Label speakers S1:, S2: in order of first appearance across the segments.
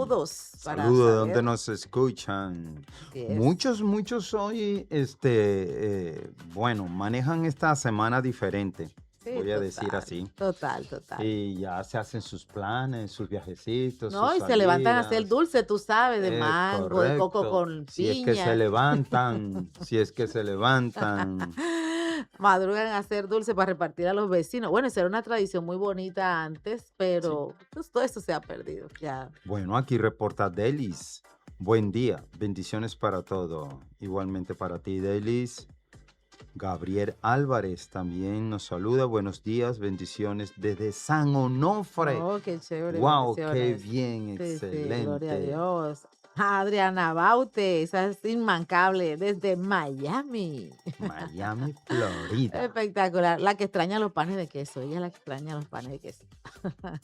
S1: saludos para
S2: Saludos de donde
S1: saber
S2: nos escuchan.
S1: qué es.
S2: Muchos hoy, bueno, manejan esta semana diferente,
S1: Sí,
S2: voy a decir
S1: total,
S2: así.
S1: total, total.
S2: Y ya se hacen sus planes, sus viajecitos, sus
S1: No, y se levantan a hacer
S2: salidas.
S1: dulce, tú sabes, de mango, de coco
S2: Correcto.
S1: con
S2: Si es que se
S1: piña.
S2: levantan, si es que se levantan.
S1: Madrugan a hacer dulce para repartir a los vecinos. Bueno, esa era una tradición muy bonita antes,
S2: Sí.
S1: pero pues, todo eso se ha perdido. Ya.
S2: Bueno, aquí reporta Delis. Buen día, bendiciones para todo. Igualmente para ti, Delis. Gabriel Álvarez también nos saluda. Buenos días, bendiciones desde San Onofre.
S1: Oh, qué chévere,
S2: Wow, qué
S1: bendiciones.
S2: bien,
S1: Sí, sí, gloria a
S2: excelente.
S1: Dios. Adriana Baute, esa es inmancable, desde Miami.
S2: Miami, Florida.
S1: Espectacular. La que extraña los panes de queso. Ella es la que extraña los panes de queso.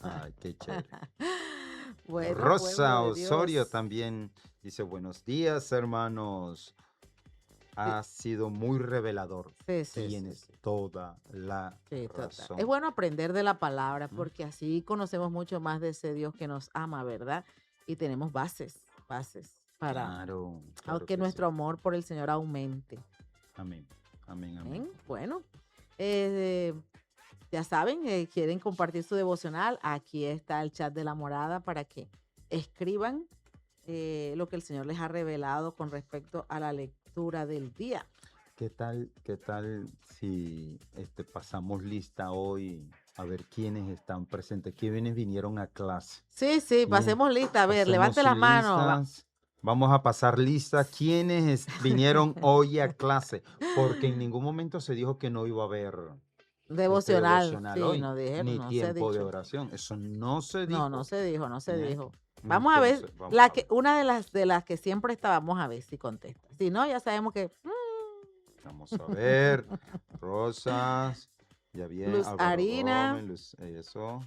S2: Ay, qué chévere.
S1: Bueno, pueblo
S2: Rosa
S1: de
S2: Osorio
S1: Dios.
S2: también dice buenos días, hermanos.
S1: Sí,
S2: Ha sido muy revelador.
S1: sí, sí, sí,
S2: Tienes
S1: sí.
S2: toda la
S1: Sí, total. Es
S2: razón.
S1: bueno aprender de la palabra
S2: ¿Mm?
S1: porque así conocemos mucho más de ese Dios que nos ama, ¿verdad? Y tenemos bases para
S2: Claro, claro
S1: que
S2: que sí.
S1: nuestro amor por el Señor aumente.
S2: Amén, amén, amén.
S1: ¿Ven? Bueno, eh, ya saben, quieren compartir su devocional. Aquí está el chat de la morada para que escriban lo que el Señor les ha revelado con respecto a la lectura del día.
S2: Qué tal si pasamos lista hoy a ver quiénes están presentes, quiénes vinieron a clase?
S1: Sí, sí,
S2: ¿Quién?
S1: pasemos lista. A ver, levante
S2: Hacemos
S1: la mano.
S2: listas. Vamos a pasar lista quiénes vinieron hoy a clase, porque en ningún momento se dijo que no iba a haber
S1: Devocional,
S2: devocional
S1: sí,
S2: hoy,
S1: nos dijeron,
S2: ni
S1: no se ha
S2: tiempo de
S1: dicho.
S2: oración. Eso no se
S1: No, no
S2: dijo.
S1: se dijo, no se
S2: ¿Eh?
S1: dijo. Vamos a ver,
S2: Entonces, vamos a ver.
S1: una de las que siempre está, vamos a ver si contesta. Si no, ya sabemos que
S2: Vamos a ver. Rosas. Ya bien.
S1: Luz
S2: Álvaro
S1: Harina.
S2: Gómez. Eso.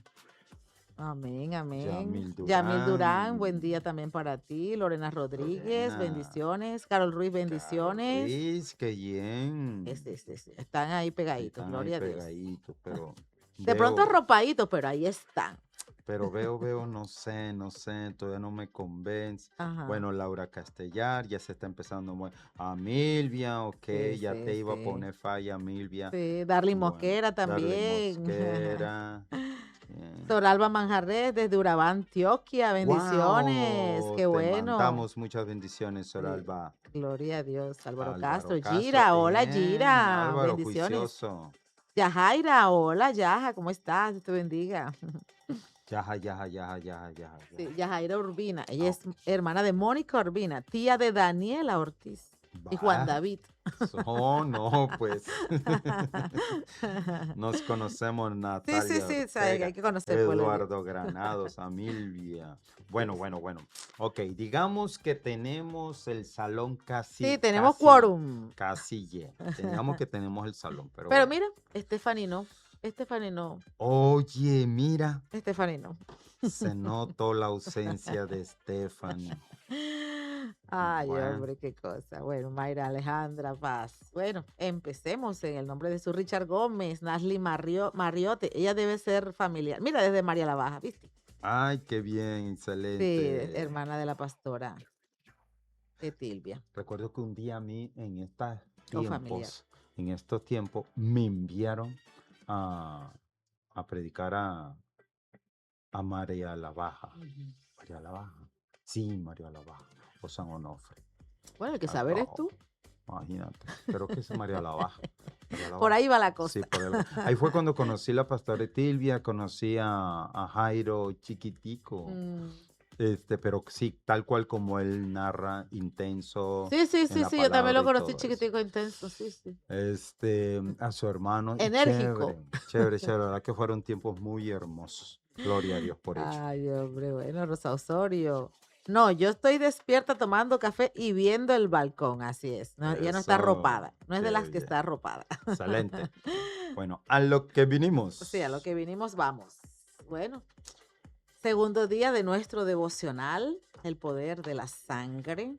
S1: Amén, amén.
S2: Yamil
S1: Yamil Durán, buen
S2: Durán.
S1: día también para ti. Lorena Rodríguez,
S2: Lorena.
S1: bendiciones. Carol Ruiz,
S2: Carol
S1: bendiciones.
S2: Ruiz. Qué bien.
S1: Están ahí pegaditos,
S2: Están ahí
S1: gloria a Dios.
S2: pegaditos, pero
S1: De pronto
S2: veo,
S1: arropaditos, pero ahí están.
S2: no sé, todavía no me convence.
S1: Ajá.
S2: Bueno, Laura Castellar ya se está empezando. A Milvia, ok,
S1: Sí,
S2: ya
S1: sí,
S2: te iba a
S1: sí.
S2: poner falla, Milvia.
S1: Sí, Darly
S2: Bueno,
S1: Mosquera
S2: darle
S1: también.
S2: mosquera. Bien.
S1: Soralba Manjarres desde Urabá, Antioquia. Bendiciones.
S2: Wow,
S1: Qué
S2: te
S1: bueno.
S2: mandamos muchas bendiciones,
S1: Sí,
S2: Soralba.
S1: gloria a Dios. Álvaro
S2: Álvaro
S1: Castro.
S2: Castro,
S1: Gira, hola
S2: bien.
S1: Gira.
S2: Álvaro,
S1: Bendiciones.
S2: juicioso.
S1: Yajaira, hola Yaja, ¿cómo estás? Dios te bendiga.
S2: Yaja, yaja, yaja, yaja, yaja,
S1: Sí,
S2: yaja.
S1: Yajaira Urbina. Ella
S2: Ah,
S1: es
S2: ok.
S1: hermana de Mónica Urbina, tía de Daniela Ortiz y Juan
S2: Va.
S1: David.
S2: No, pues. Nos conocemos
S1: Sí, sí,
S2: Natalia
S1: sí, sabe que hay
S2: Ortega,
S1: que conocer el pueblo de Dios.
S2: Eduardo Granados, Amilvia.
S1: Sí,
S2: Bueno, bueno,
S1: sí.
S2: bueno. Ok, digamos que tenemos el salón
S1: Sí,
S2: casi,
S1: tenemos
S2: casi,
S1: quórum.
S2: casi lleno. Teníamos que tenemos el salón, pero
S1: Pero
S2: bueno.
S1: mira, Stephanie no,
S2: Oye, mira,
S1: Stephanie no.
S2: se notó la ausencia de Stephanie.
S1: Ay,
S2: Bueno,
S1: hombre, qué cosa. Bueno, Mayra Alejandra Paz. Bueno, empecemos en el nombre de su Richard Gómez, Nasli Mariote. Ella debe ser familiar. Mira, desde María la Baja, ¿viste?
S2: ay, qué bien,
S1: Sí,
S2: excelente.
S1: hermana de la pastora de Tilvia,
S2: Recuerdo que un día a mí
S1: o familiar.
S2: en estos tiempos, me enviaron a, a predicar a María la Baja.
S1: Ujú.
S2: María la Baja. Sí, María la Baja. O San Onofre.
S1: Bueno, el que sabe eres
S2: Aló,
S1: tú.
S2: imagínate. Creo que es María la Baja. María la
S1: Por
S2: Baja.
S1: ahí va la
S2: Sí,
S1: cosa.
S2: por ahí. Ahí fue cuando conocí la pastora Tilvia, conocí a Jairo chiquitico.
S1: Mm.
S2: Pero sí, tal cual como él narra, intenso
S1: Sí, sí,
S2: en
S1: sí,
S2: la
S1: sí, yo también
S2: palabra
S1: lo
S2: y
S1: conocí
S2: todo eso.
S1: chiquitico, intenso, sí, sí.
S2: A su hermano, y
S1: Enérgico.
S2: chévere, chévere, chévere, la verdad que fueron tiempos muy hermosos. Gloria a Dios por ello.
S1: Ay, hombre, bueno, Rosa Osorio. No, yo estoy despierta tomando café y viendo el balcón, así es. No, ella no está
S2: Eso,
S1: arropada, no es de
S2: qué
S1: las que
S2: bien,
S1: está arropada.
S2: excelente. Bueno, a lo que
S1: Sí, a lo
S2: vinimos.
S1: que vinimos, vamos. Bueno, segundo día de nuestro devocional, el poder de la sangre.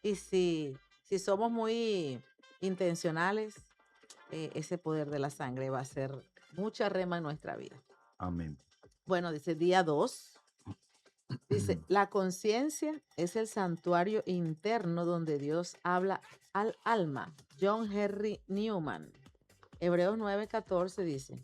S1: Y si somos muy intencionales, ese poder de la sangre va a ser mucha rema en nuestra vida.
S2: Amén.
S1: Bueno, dice día 2. Dice, la conciencia es el santuario interno donde Dios habla al alma. John Henry Newman. Hebreos 9:14 dice,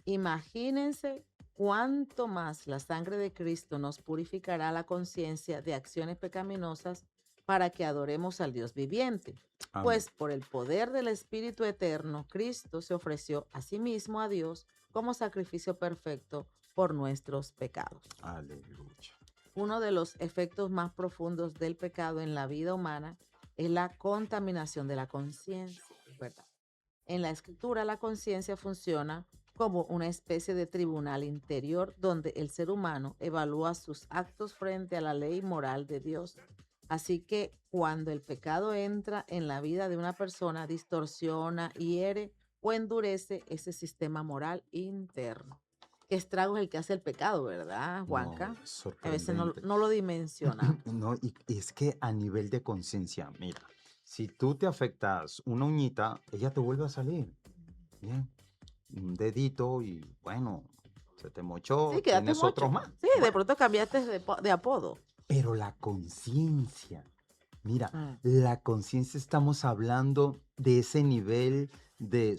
S1: imagínense cuánto más la sangre de Cristo nos purificará la conciencia de acciones pecaminosas para que adoremos al Dios viviente.
S2: Amén.
S1: Pues por el poder del Espíritu Eterno, Cristo se ofreció a sí mismo a Dios como sacrificio perfecto por nuestros pecados.
S2: Aleluya.
S1: Uno de los efectos más profundos del pecado en la vida humana es la contaminación de la conciencia, ¿verdad? En la escritura, la conciencia funciona como una especie de tribunal interior donde el ser humano evalúa sus actos frente a la ley moral de Dios. Así que cuando el pecado entra en la vida de una persona, distorsiona, hiere o endurece ese sistema moral interno. Qué estrago es el que hace el pecado, ¿verdad,
S2: No,
S1: Juanca?
S2: es
S1: A veces no,
S2: sorprendente.
S1: no lo dimensionamos.
S2: No, y es que a nivel de conciencia, mira, si tú te afectas una uñita, ella te vuelve a salir. Bien, un dedito y bueno, se te
S1: Sí,
S2: mochó,
S1: quédate
S2: tienes otros
S1: mocho.
S2: más.
S1: Sí, de
S2: Bueno,
S1: pronto cambiaste de apodo.
S2: pero la conciencia, mira,
S1: Mm.
S2: la conciencia estamos hablando de ese nivel de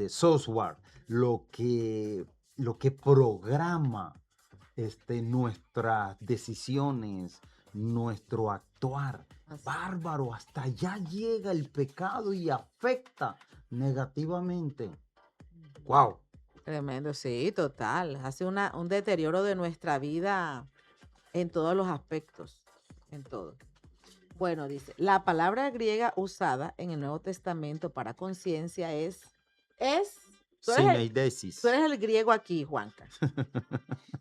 S2: software, lo que programa nuestras decisiones, nuestro actuar.
S1: Así.
S2: Bárbaro, hasta allá llega el pecado y afecta negativamente.
S1: Ujú.
S2: Wow.
S1: Tremendo, sí, total. Hace un deterioro de nuestra vida en todos los aspectos, en todo. Bueno, dice, la palabra griega usada en el Nuevo Testamento para conciencia es, tú eres el, tú
S2: Sineidesis.
S1: eres el griego aquí, Juanca,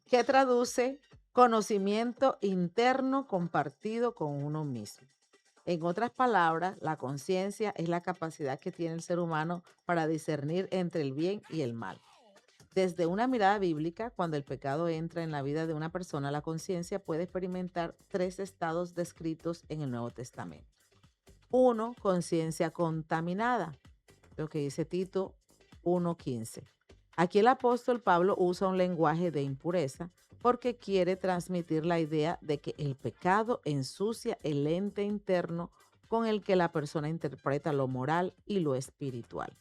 S1: que traduce conocimiento interno compartido con uno mismo. En otras palabras, la conciencia es la capacidad que tiene el ser humano para discernir entre el bien y el mal. Desde una mirada bíblica, cuando el pecado entra en la vida de una persona, la conciencia puede experimentar tres estados descritos en el Nuevo Testamento. Uno, conciencia contaminada, lo que dice Tito 1:15. Aquí el apóstol Pablo usa un lenguaje de impureza porque quiere transmitir la idea de que el pecado ensucia el ente interno con el que la persona interpreta lo moral y lo espiritual.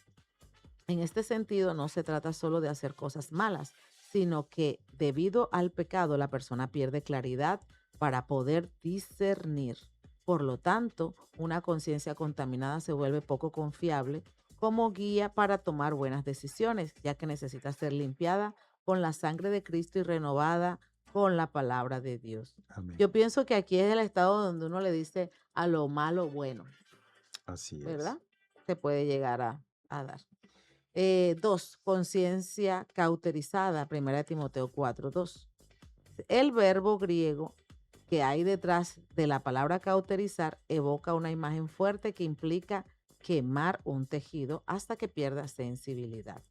S1: En este sentido, no se trata solo de hacer cosas malas, sino que debido al pecado la persona pierde claridad para poder discernir. Por lo tanto, una conciencia contaminada se vuelve poco confiable como guía para tomar buenas decisiones, ya que necesita ser limpiada con la sangre de Cristo y renovada con la palabra de Dios.
S2: Amén.
S1: Yo pienso que aquí es el estado donde uno le dice a lo malo bueno,
S2: Así es.
S1: ¿verdad? Se puede llegar a dar. Dos, conciencia cauterizada, 1 Timoteo 4:2. El verbo griego que hay detrás de la palabra cauterizar evoca una imagen fuerte que implica quemar un tejido hasta que pierda sensibilidad.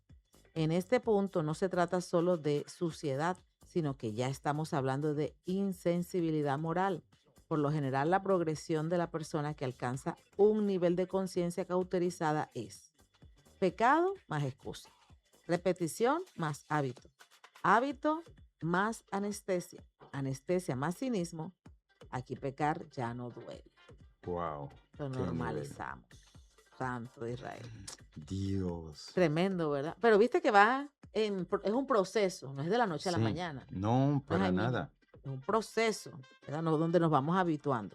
S1: En este punto no se trata solo de suciedad, sino que ya estamos hablando de insensibilidad moral. Por lo general, la progresión de la persona que alcanza un nivel de conciencia cauterizada es pecado más excusa. Repetición más hábito. Hábito más anestesia. Anestesia más cinismo. Aquí pecar ya no duele.
S2: Wow.
S1: Lo
S2: Qué nivel.
S1: normalizamos. Santo de Israel.
S2: Dios.
S1: Tremendo, ¿verdad? Pero viste que es un proceso, no es de la noche a la
S2: Sí.
S1: mañana.
S2: No,
S1: No es
S2: para
S1: ahí mismo.
S2: nada.
S1: Es un proceso, ¿verdad? Donde nos vamos habituando.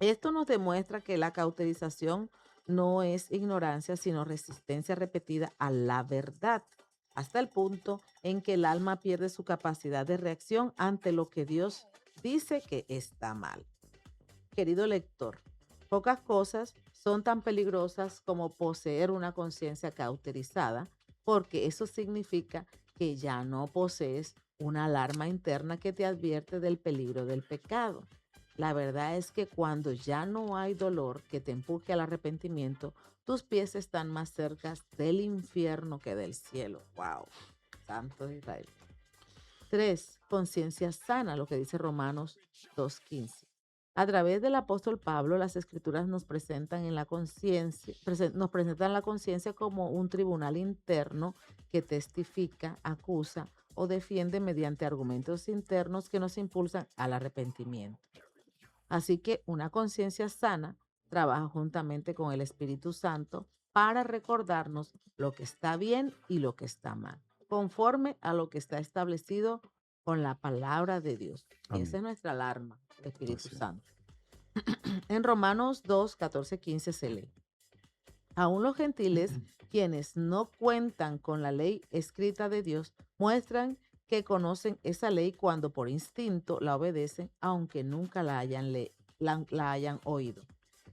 S1: Esto nos demuestra que la cauterización no es ignorancia, sino resistencia repetida a la verdad, hasta el punto en que el alma pierde su capacidad de reacción ante lo que Dios dice que está mal. Querido lector, pocas cosas son tan peligrosas como poseer una conciencia cauterizada, porque eso significa que ya no posees una alarma interna que te advierte del peligro del pecado. La verdad es que cuando ya no hay dolor que te empuje al arrepentimiento, tus pies están más cerca del infierno que del cielo. ¡Wow! Santo de Israel. 3. Conciencia sana, lo que dice Romanos 2:15. A través del apóstol Pablo, las escrituras nos presentan en la conciencia, nos presentan la conciencia como un tribunal interno que testifica, acusa o defiende mediante argumentos internos que nos impulsan al arrepentimiento. Así que una conciencia sana trabaja juntamente con el Espíritu Santo para recordarnos lo que está bien y lo que está mal, conforme a lo que está establecido con la palabra de Dios. Y esa
S2: Amén.
S1: es nuestra alarma, el Espíritu
S2: Así es.
S1: Santo. En Romanos 2, 14, 15 se lee: aún los gentiles, quienes no cuentan con la ley escrita de Dios, muestran que conocen esa ley cuando por instinto la obedecen, aunque nunca la hayan oído.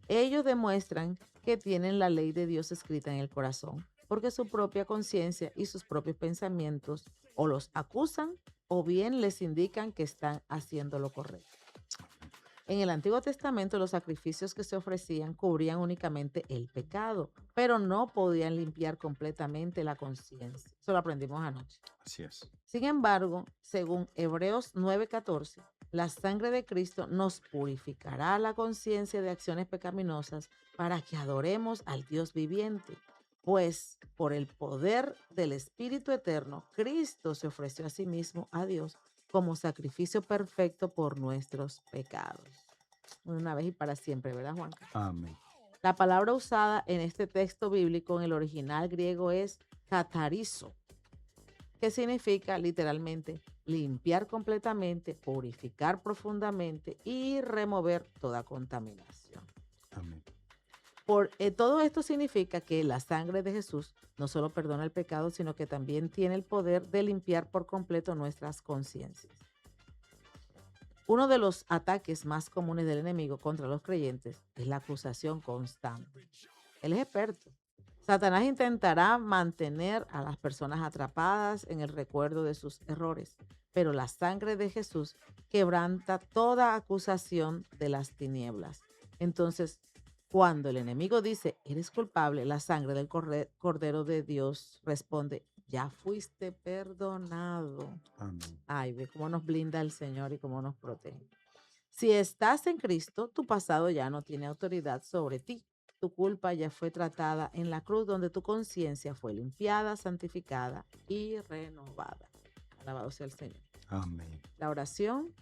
S1: Ellos demuestran que tienen la ley de Dios escrita en el corazón, porque su propia conciencia y sus propios pensamientos o los acusan o bien les indican que están haciendo lo correcto. En el Antiguo Testamento los sacrificios que se ofrecían cubrían únicamente el pecado, pero no podían limpiar completamente la conciencia. Eso lo aprendimos anoche.
S2: Así es.
S1: Sin embargo, según Hebreos 9:14, la sangre de Cristo nos purificará la conciencia de acciones pecaminosas para que adoremos al Dios viviente. Pues por el poder del Espíritu Eterno, Cristo se ofreció a sí mismo a Dios como sacrificio perfecto por nuestros pecados. Una vez y para siempre, ¿verdad, Juan?
S2: Amén.
S1: La palabra usada en este texto bíblico en el original griego es catarizo, que significa literalmente limpiar completamente, purificar profundamente y remover toda contaminación.
S2: Amén.
S1: Todo esto significa que la sangre de Jesús no solo perdona el pecado, sino que también tiene el poder de limpiar por completo nuestras conciencias. Uno de los ataques más comunes del enemigo contra los creyentes es la acusación constante. Él es experto. Satanás intentará mantener a las personas atrapadas en el recuerdo de sus errores, pero la sangre de Jesús quebranta toda acusación de las tinieblas. Entonces, cuando el enemigo dice, eres culpable, la sangre del Cordero de Dios responde, ya fuiste perdonado.
S2: Amén.
S1: Ay, ve cómo nos blinda el Señor y cómo nos protege. Si estás en Cristo, tu pasado ya no tiene autoridad sobre ti. Tu culpa ya fue tratada en la cruz, donde tu conciencia fue limpiada, santificada y renovada. Alabado sea el Señor.
S2: Amén.
S1: La oración.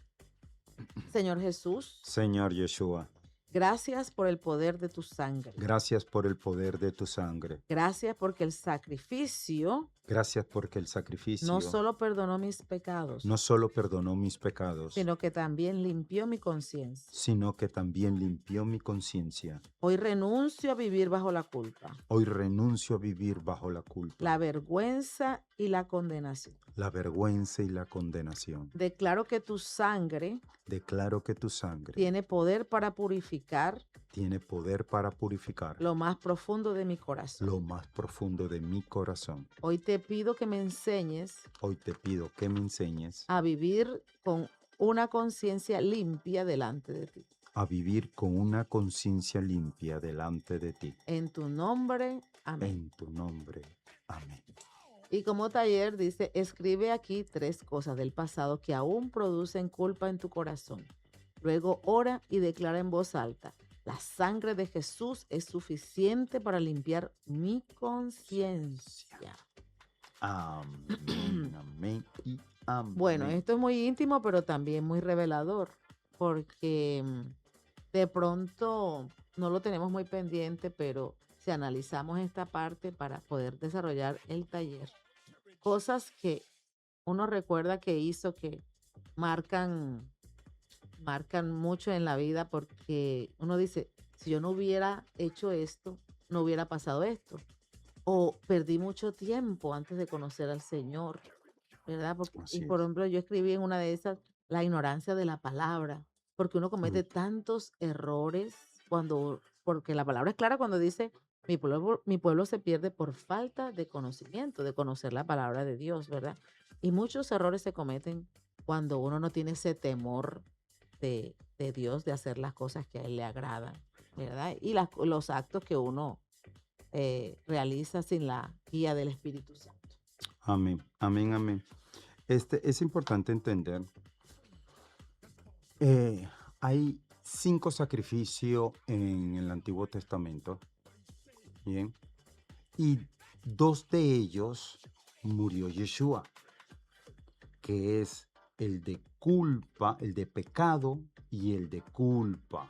S1: Señor Jesús,
S2: Señor Yeshua,
S1: gracias por el poder de tu sangre.
S2: gracias por el poder de tu sangre.
S1: Gracias porque el sacrificio
S2: Gracias porque el
S1: no
S2: sacrificio
S1: solo perdonó mis pecados,
S2: no solo perdonó mis pecados,
S1: sino que también limpió mi conciencia.
S2: sino que también limpió mi conciencia.
S1: Hoy renuncio a vivir bajo la culpa,
S2: Hoy renuncio a vivir bajo la culpa,
S1: la vergüenza y la condenación.
S2: la vergüenza y la condenación.
S1: Declaro que tu sangre
S2: Declaro que tu sangre
S1: tiene poder para purificar
S2: tiene poder para purificar
S1: lo más profundo de mi corazón.
S2: lo más profundo de mi corazón.
S1: Hoy te pido que me enseñes
S2: Hoy te pido que me enseñes
S1: a vivir con una conciencia limpia delante de ti.
S2: a vivir con una conciencia limpia delante de ti.
S1: En tu nombre, amén.
S2: En tu nombre. Amén.
S1: Y como taller dice, escribe aquí 3 cosas del pasado que aún producen culpa en tu corazón. Luego ora y declara en voz alta, la sangre de Jesús es suficiente para limpiar mi conciencia.
S2: Amén, amén y amén.
S1: Bueno, esto es muy íntimo, pero también muy revelador, porque de pronto no lo tenemos muy pendiente, pero si analizamos esta parte para poder desarrollar el taller, cosas que uno recuerda que hizo que marcan mucho en la vida, porque uno dice, si yo no hubiera hecho esto, no hubiera pasado esto. O perdí mucho tiempo antes de conocer al Señor, ¿verdad? Y
S2: Así
S1: por
S2: es.
S1: ejemplo, yo escribí en una de esas la ignorancia de la palabra, porque uno comete tantos errores porque la palabra es clara cuando dice, mi pueblo se pierde por falta de conocimiento, de conocer la palabra de Dios, ¿verdad? Y muchos errores se cometen cuando uno no tiene ese temor de Dios, de hacer las cosas que a Él le agradan, ¿verdad? Y los actos que uno realiza sin la guía del Espíritu Santo.
S2: Amén, amén, amén. Es importante entender, hay 5 sacrificios en el Antiguo Testamento, ¿bien? Y 2 de ellos murió Yeshua. que es el de culpa, el de pecado y el de culpa.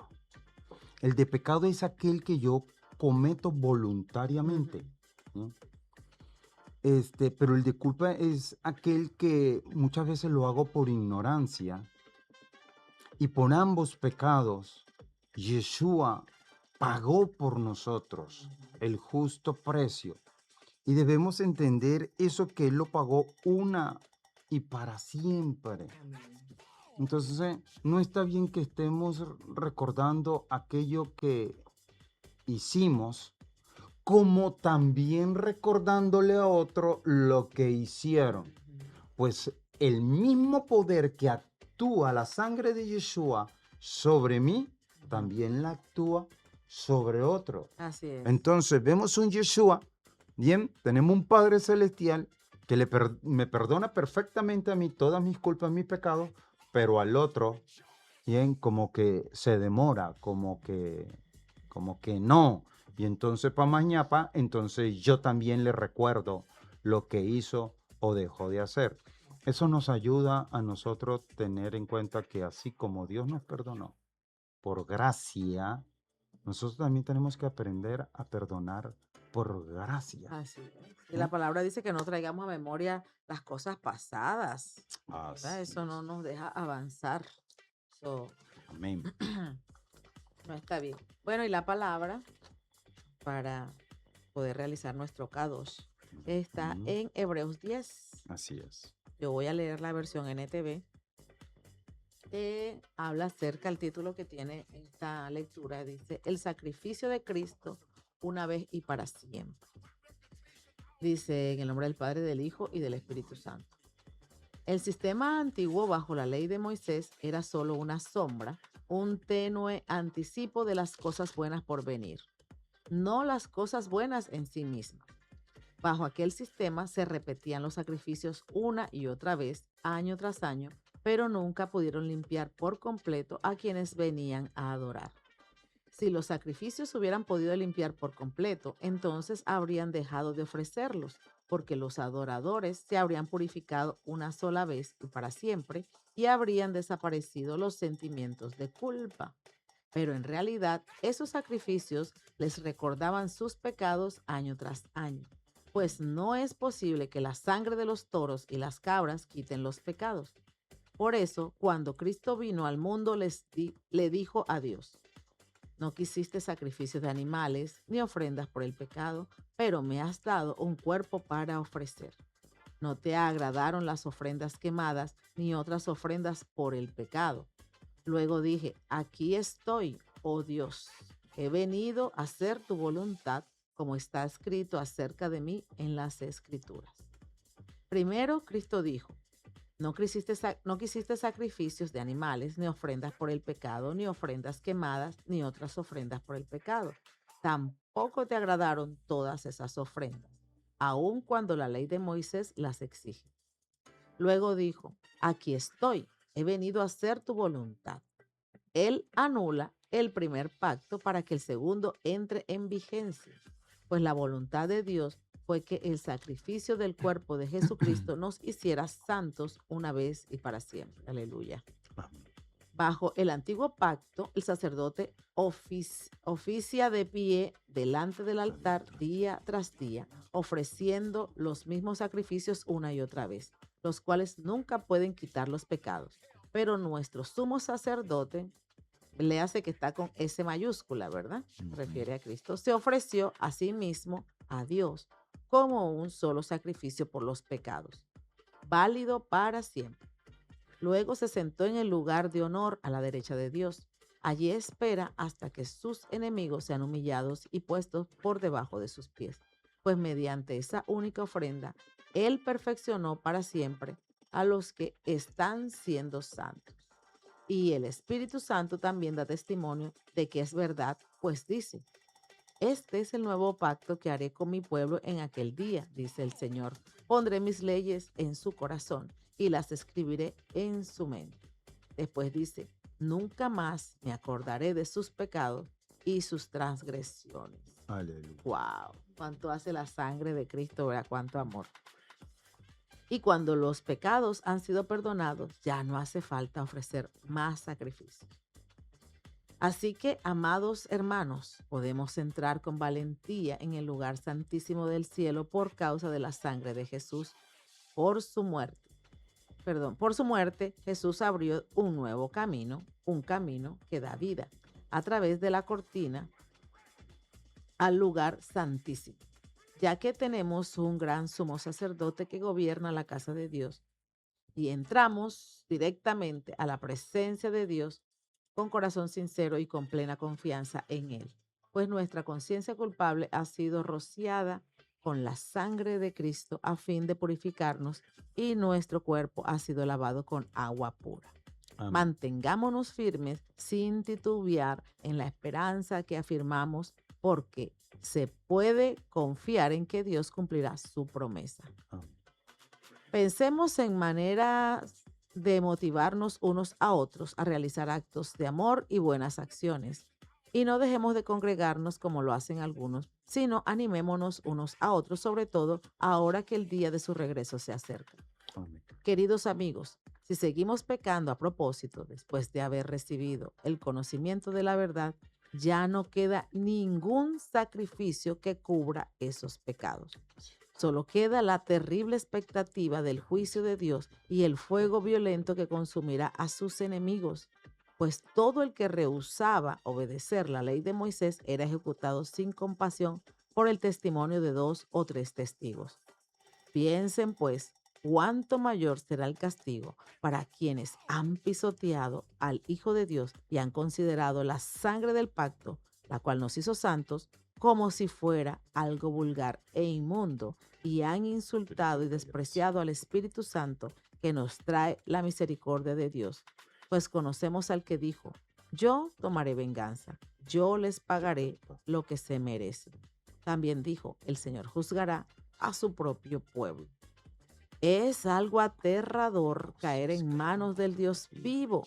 S2: El de pecado es aquel que yo cometo voluntariamente, ¿sí? Pero el de culpa es aquel que muchas veces lo hago por ignorancia. Y por ambos pecados, Yeshua pagó por nosotros el justo precio. Y debemos entender eso, que Él lo pagó una y para siempre. Entonces, no está bien que estemos recordando aquello que hicimos, como también recordándole a otro lo que hicieron. Pues el mismo poder que actúa la sangre de Yeshua sobre mí, también la actúa sobre otro.
S1: Así es.
S2: Entonces vemos un Yeshua, bien, tenemos un Padre Celestial que me perdona perfectamente a mí todas mis culpas, mis pecados, pero al otro, bien, como que se demora, como que no. Y entonces para mañana, entonces yo también le recuerdo lo que hizo o dejó de hacer. Eso nos ayuda a nosotros tener en cuenta que así como Dios nos perdonó por gracia, nosotros también tenemos que aprender a perdonar por gracia.
S1: Así es. Y la palabra dice que no traigamos a memoria las cosas pasadas, ¿verdad?
S2: Así
S1: Eso no
S2: es.
S1: nos deja avanzar. So,
S2: Amén.
S1: no está bien. Bueno, y la palabra para poder realizar nuestro K2 está
S2: Ujú.
S1: en Hebreos 10.
S2: Así es.
S1: Yo voy a leer la versión NTV, que habla acerca, el título que tiene esta lectura dice, el sacrificio de Cristo una vez y para siempre. Dice, en el nombre del Padre, del Hijo y del Espíritu Santo. El sistema antiguo bajo la ley de Moisés era solo una sombra, un tenue anticipo de las cosas buenas por venir, no las cosas buenas en sí mismas. Bajo aquel sistema se repetían los sacrificios una y otra vez, año tras año, pero nunca pudieron limpiar por completo a quienes venían a adorar. Si los sacrificios hubieran podido limpiar por completo, entonces habrían dejado de ofrecerlos, porque los adoradores se habrían purificado una sola vez y para siempre, y habrían desaparecido los sentimientos de culpa. Pero en realidad, esos sacrificios les recordaban sus pecados año tras año, pues no es posible que la sangre de los toros y las cabras quiten los pecados. Por eso, cuando Cristo vino al mundo, le dijo a Dios, no quisiste sacrificios de animales ni ofrendas por el pecado, pero me has dado un cuerpo para ofrecer. No te agradaron las ofrendas quemadas ni otras ofrendas por el pecado. Luego dije, aquí estoy, oh Dios. He venido a hacer tu voluntad, como está escrito acerca de mí en las Escrituras. Primero, Cristo dijo, no quisiste sacrificios de animales, ni ofrendas por el pecado, ni ofrendas quemadas, ni otras ofrendas por el pecado. Tampoco te agradaron todas esas ofrendas, aun cuando la ley de Moisés las exige. Luego dijo, aquí estoy, he venido a hacer tu voluntad. Él anula el primer pacto para que el segundo entre en vigencia, pues la voluntad de Dios fue que el sacrificio del cuerpo de Jesucristo nos hiciera santos una vez y para siempre. Aleluya. Bajo el antiguo pacto, el sacerdote oficia de pie delante del altar día tras día, ofreciendo los mismos sacrificios una y otra vez, los cuales nunca pueden quitar los pecados. Pero nuestro sumo sacerdote, le hace que está con S mayúscula, ¿verdad? Se refiere a Cristo. Se ofreció a sí mismo, a Dios, como un solo sacrificio por los pecados, válido para siempre. Luego se sentó en el lugar de honor a la derecha de Dios. Allí espera hasta que sus enemigos sean humillados y puestos por debajo de sus pies. Pues mediante esa única ofrenda, Él perfeccionó para siempre a los que están siendo santos. Y el Espíritu Santo también da testimonio de que es verdad, pues dice, este es el nuevo pacto que haré con mi pueblo en aquel día, dice el Señor. Pondré mis leyes en su corazón y las escribiré en su mente. Después dice, nunca más me acordaré de sus pecados y sus transgresiones.
S2: Aleluya.
S1: ¡Wow! ¿Cuánto hace la sangre de Cristo, verdad? ¡Cuánto amor! Y cuando los pecados han sido perdonados, ya no hace falta ofrecer más sacrificios. Así que, amados hermanos, podemos entrar con valentía en el lugar santísimo del cielo por causa de la sangre de Jesús, por su muerte. Por su muerte, Jesús abrió un nuevo camino, un camino que da vida, a través de la cortina al lugar santísimo, ya que tenemos un gran sumo sacerdote que gobierna la casa de Dios y entramos directamente a la presencia de Dios con corazón sincero y con plena confianza en Él, pues nuestra conciencia culpable ha sido rociada con la sangre de Cristo a fin de purificarnos y nuestro cuerpo ha sido lavado con agua pura.
S2: Amén.
S1: Mantengámonos firmes sin titubear en la esperanza que afirmamos porque se puede confiar en que Dios cumplirá su promesa.
S2: Amén.
S1: Pensemos en maneras de motivarnos unos a otros a realizar actos de amor y buenas acciones. Y no dejemos de congregarnos como lo hacen algunos, sino animémonos unos a otros, sobre todo ahora que el día de su regreso se acerca.
S2: Amén.
S1: Queridos amigos, si seguimos pecando a propósito después de haber recibido el conocimiento de la verdad, ya no queda ningún sacrificio que cubra esos pecados. Solo queda la terrible expectativa del juicio de Dios y el fuego violento que consumirá a sus enemigos, pues todo el que rehusaba obedecer la ley de Moisés era ejecutado sin compasión por el testimonio de 2 o 3 testigos. Piensen, pues, cuánto mayor será el castigo para quienes han pisoteado al Hijo de Dios y han considerado la sangre del pacto, la cual nos hizo santos, como si fuera algo vulgar e inmundo, y han insultado y despreciado al Espíritu Santo que nos trae la misericordia de Dios. Pues conocemos al que dijo, yo tomaré venganza, yo les pagaré lo que se merecen. También dijo, el Señor juzgará a su propio pueblo. Es algo aterrador caer en manos del Dios vivo.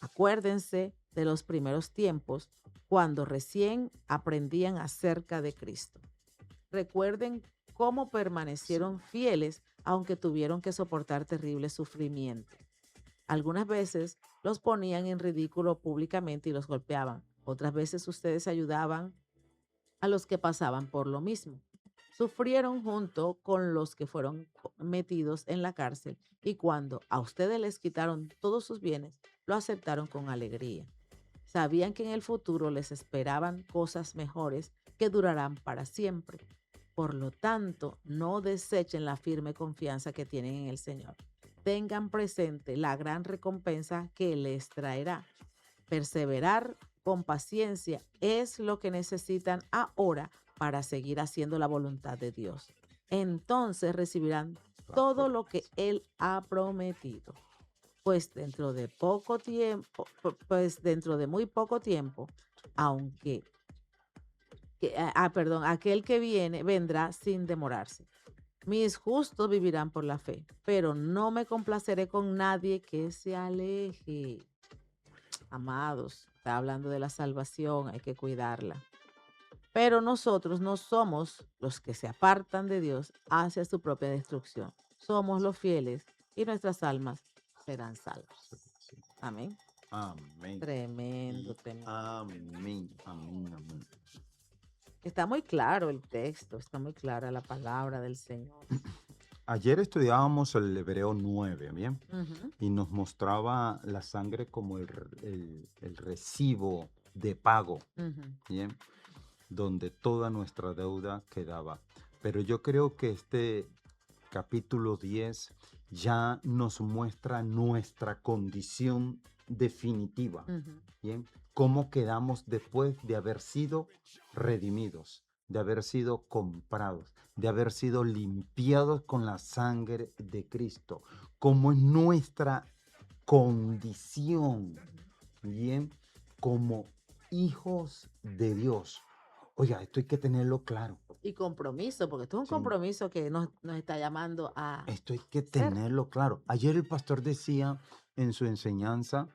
S1: Acuérdense de los primeros tiempos cuando recién aprendían acerca de Cristo. Recuerden cómo permanecieron fieles aunque tuvieron que soportar terrible sufrimiento. Algunas veces los ponían en ridículo públicamente y los golpeaban. Otras veces ustedes ayudaban a los que pasaban por lo mismo. Sufrieron junto con los que fueron metidos en la cárcel y cuando a ustedes les quitaron todos sus bienes, lo aceptaron con alegría. Sabían que en el futuro les esperaban cosas mejores que durarán para siempre. Por lo tanto, no desechen la firme confianza que tienen en el Señor. Tengan presente la gran recompensa que les traerá. Perseverar con paciencia es lo que necesitan ahora para seguir haciendo la voluntad de Dios. Entonces recibirán todo lo que Él ha prometido. Pues dentro de poco tiempo, pues dentro de muy poco tiempo, aunque, aquel que viene vendrá sin demorarse. Mis justos vivirán por la fe, pero no me complaceré con nadie que se aleje. Amados, está hablando de la salvación, hay que cuidarla. Pero nosotros no somos los que se apartan de Dios hacia su propia destrucción. Somos los fieles y nuestras almas serán salvas.
S2: Sí.
S1: Amén.
S2: Amén.
S1: Tremendo,
S2: Y
S1: tremendo.
S2: amén. Amén. Amén.
S1: Está muy claro el texto, está muy clara la palabra del Señor.
S2: Ayer estudiábamos el Hebreo 9, ¿bien?
S1: Ujú,
S2: Y nos mostraba la sangre como el recibo de pago,
S1: ujú.
S2: ¿bien? Donde toda nuestra deuda quedaba. Pero yo creo que este capítulo 10 ya nos muestra nuestra condición definitiva,
S1: Ujú.
S2: ¿bien? Cómo quedamos después de haber sido redimidos, de haber sido comprados, de haber sido limpiados con la sangre de Cristo, cómo es nuestra condición, ¿bien? Como hijos de Dios. Oiga, esto hay que tenerlo claro.
S1: Y compromiso, porque esto es un
S2: Sí.
S1: compromiso que nos está llamando a
S2: Esto hay que
S1: ser.
S2: tenerlo claro. Ayer el pastor decía en su enseñanza,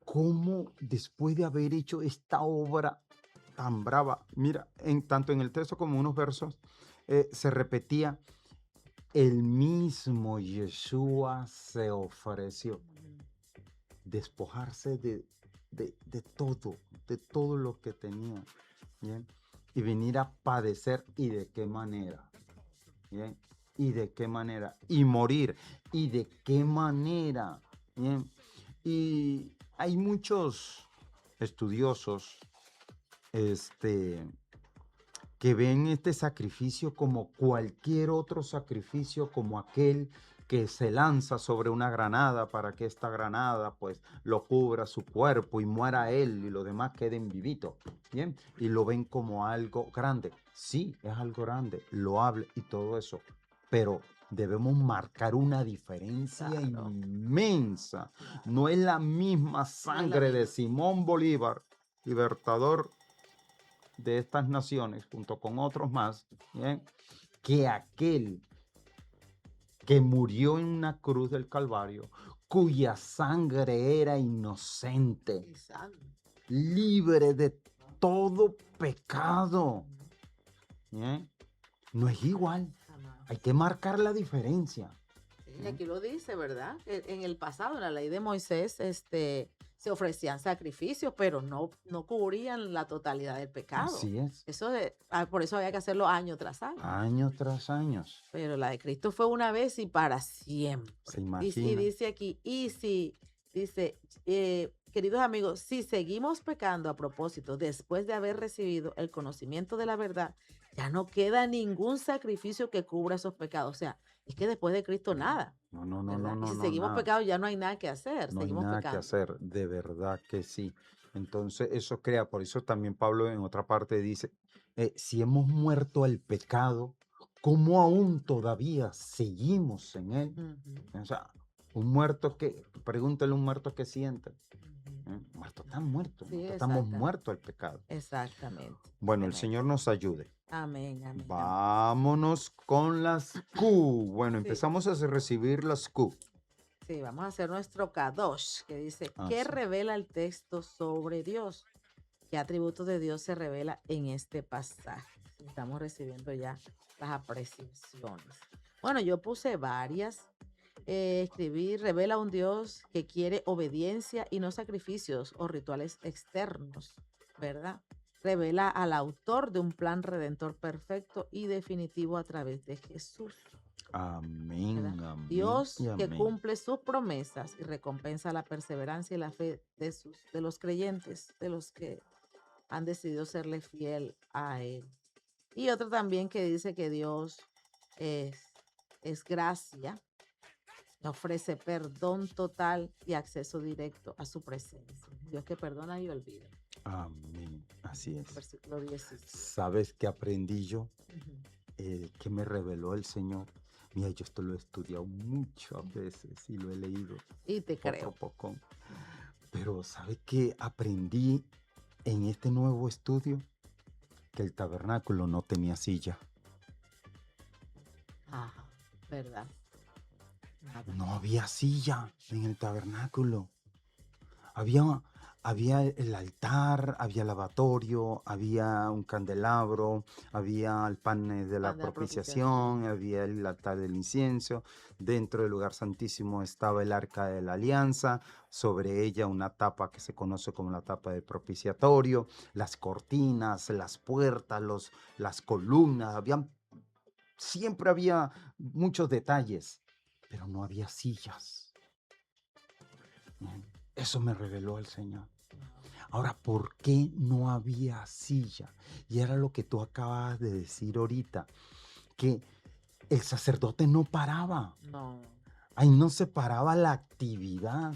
S2: cómo después de haber hecho esta obra tan brava, mira, tanto en el texto como en unos versos, se repetía, el mismo Yeshua se ofreció despojarse de todo lo que tenía, ¿bien? Y venir a padecer, ¿y de qué manera? ¿Bien? ¿Y de qué manera? Y morir, ¿y de qué manera? ¿Bien? Y hay muchos estudiosos, que ven este sacrificio como cualquier otro sacrificio, como aquel que se lanza sobre una granada para que esta granada pues lo cubra su cuerpo y muera él y los demás queden vivitos, ¿bien? Y lo ven como algo grande. Sí, es algo grande, loable y todo eso, pero debemos marcar una diferencia
S1: Claro,
S2: inmensa.
S1: claro.
S2: No es la misma
S1: No es la
S2: sangre de
S1: misma.
S2: Simón Bolívar, libertador de estas naciones, junto con otros más, ¿bien? Que aquel que murió en una cruz del Calvario, cuya sangre era inocente,
S1: Exacto.
S2: libre de todo pecado, ¿bien? No es igual.
S1: Jamás.
S2: Hay que marcar la diferencia.
S1: Sí, aquí lo dice, ¿verdad? En el pasado, en la ley de Moisés, se ofrecían sacrificios, pero no cubrían la totalidad del pecado.
S2: Así es,
S1: Por eso había que hacerlo año tras año.
S2: años tras años.
S1: Pero la de Cristo fue una vez y para siempre.
S2: ¿Se
S1: Y
S2: imagina?
S1: dice aquí, y si, dice, queridos amigos, si seguimos pecando a propósito, después de haber recibido el conocimiento de la verdad, ya no queda ningún sacrificio que cubra esos pecados. O sea, es que después de Cristo nada,
S2: No, no, no, no,
S1: ¿verdad? Y
S2: no,
S1: si
S2: no,
S1: seguimos
S2: nada.
S1: pecando, ya no hay nada que hacer,
S2: No hay
S1: seguimos
S2: nada que
S1: pecando.
S2: hacer, de verdad que sí. Entonces eso crea, por eso también Pablo en otra parte dice, si hemos muerto al pecado, ¿cómo aún todavía seguimos en él?
S1: Ujú,
S2: O sea, un muerto que, pregúntale a un muerto que siente.
S1: ujú.
S2: Muerto está muerto,
S1: Sí,
S2: nosotros estamos
S1: exactamente,
S2: muertos al pecado.
S1: exactamente.
S2: Bueno, el
S1: Tremendo.
S2: Señor nos ayude.
S1: Amén, amén, amén.
S2: Vámonos con las Q. Bueno,
S1: Sí.
S2: empezamos a recibir las Q.
S1: Sí, vamos a hacer nuestro Kadosh, que dice, ¿qué
S2: Así.
S1: revela el texto sobre Dios? ¿Qué atributo de Dios se revela en este pasaje? Estamos recibiendo ya las apreciaciones. Bueno, yo puse varias. Escribí, revela un Dios que quiere obediencia y no sacrificios o rituales externos, ¿verdad? Revela al autor de un plan redentor perfecto y definitivo a través de Jesús. ¿Verdad?
S2: Amén, amén y
S1: Dios que
S2: amén.
S1: cumple sus promesas y recompensa la perseverancia y la fe de los creyentes, de los que han decidido serle fiel a Él. Y otro también que dice que Dios es, es gracia, ofrece perdón total y acceso directo a su presencia. Dios que perdona y olvida.
S2: Amén. Así es.
S1: Versículo 17.
S2: ¿Sabes qué aprendí yo?
S1: Ujú.
S2: ¿Qué me reveló el Señor? Mira, yo esto lo he estudiado muchas veces y lo he leído
S1: Y te
S2: poco a
S1: creo.
S2: poco. Pero ¿sabes qué aprendí en este nuevo estudio? Que el tabernáculo no tenía silla.
S1: Ajá, ¿verdad? Nada.
S2: No había silla en el tabernáculo. Había, había el altar, había lavatorio, había un candelabro, había el pan de la
S1: Pan de la propiciación.
S2: propiciación, había el altar del incienso. Dentro del lugar santísimo estaba el arca de la alianza, sobre ella una tapa que se conoce como la tapa del propiciatorio, las cortinas, las puertas, las columnas, siempre había muchos detalles, pero no había sillas. Eso me reveló el Señor. Ahora, ¿por qué no había silla? Y era lo que tú acabas de decir ahorita, que el sacerdote no paraba.
S1: No.
S2: Ahí no se paraba la actividad.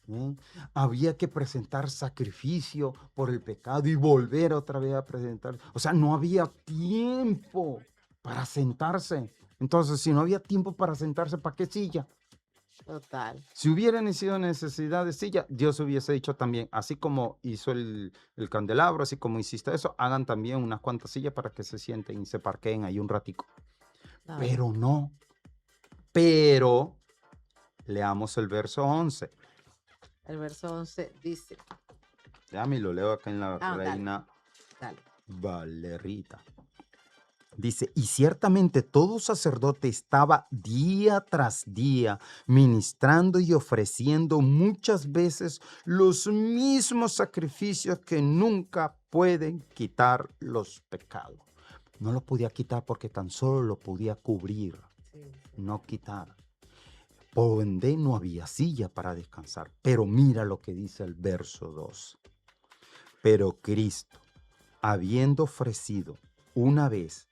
S1: Ujú.
S2: ¿Eh? Había que presentar sacrificio por el pecado y volver otra vez a presentar. O sea, no había tiempo para sentarse. Entonces, si no había tiempo para sentarse, ¿para qué silla?
S1: Total.
S2: Si hubiera sido necesidad de silla, Dios hubiese dicho también, así como hizo el candelabro, así como hiciste eso, hagan también unas cuantas sillas para que se sienten y se parqueen ahí un ratico.
S1: Claro.
S2: Pero no, pero leamos el verso 11.
S1: El verso 11 dice,
S2: Ya me lo leo acá en la
S1: dale,
S2: Reina
S1: dale.
S2: Valerita. Dice, y ciertamente todo sacerdote estaba día tras día ministrando y ofreciendo muchas veces los mismos sacrificios que nunca pueden quitar los pecados. No lo podía quitar porque tan solo lo podía cubrir,
S1: Sí, sí.
S2: no quitar. Por ende no había silla para descansar. Pero mira lo que dice el verso 2. Pero Cristo, habiendo ofrecido una vez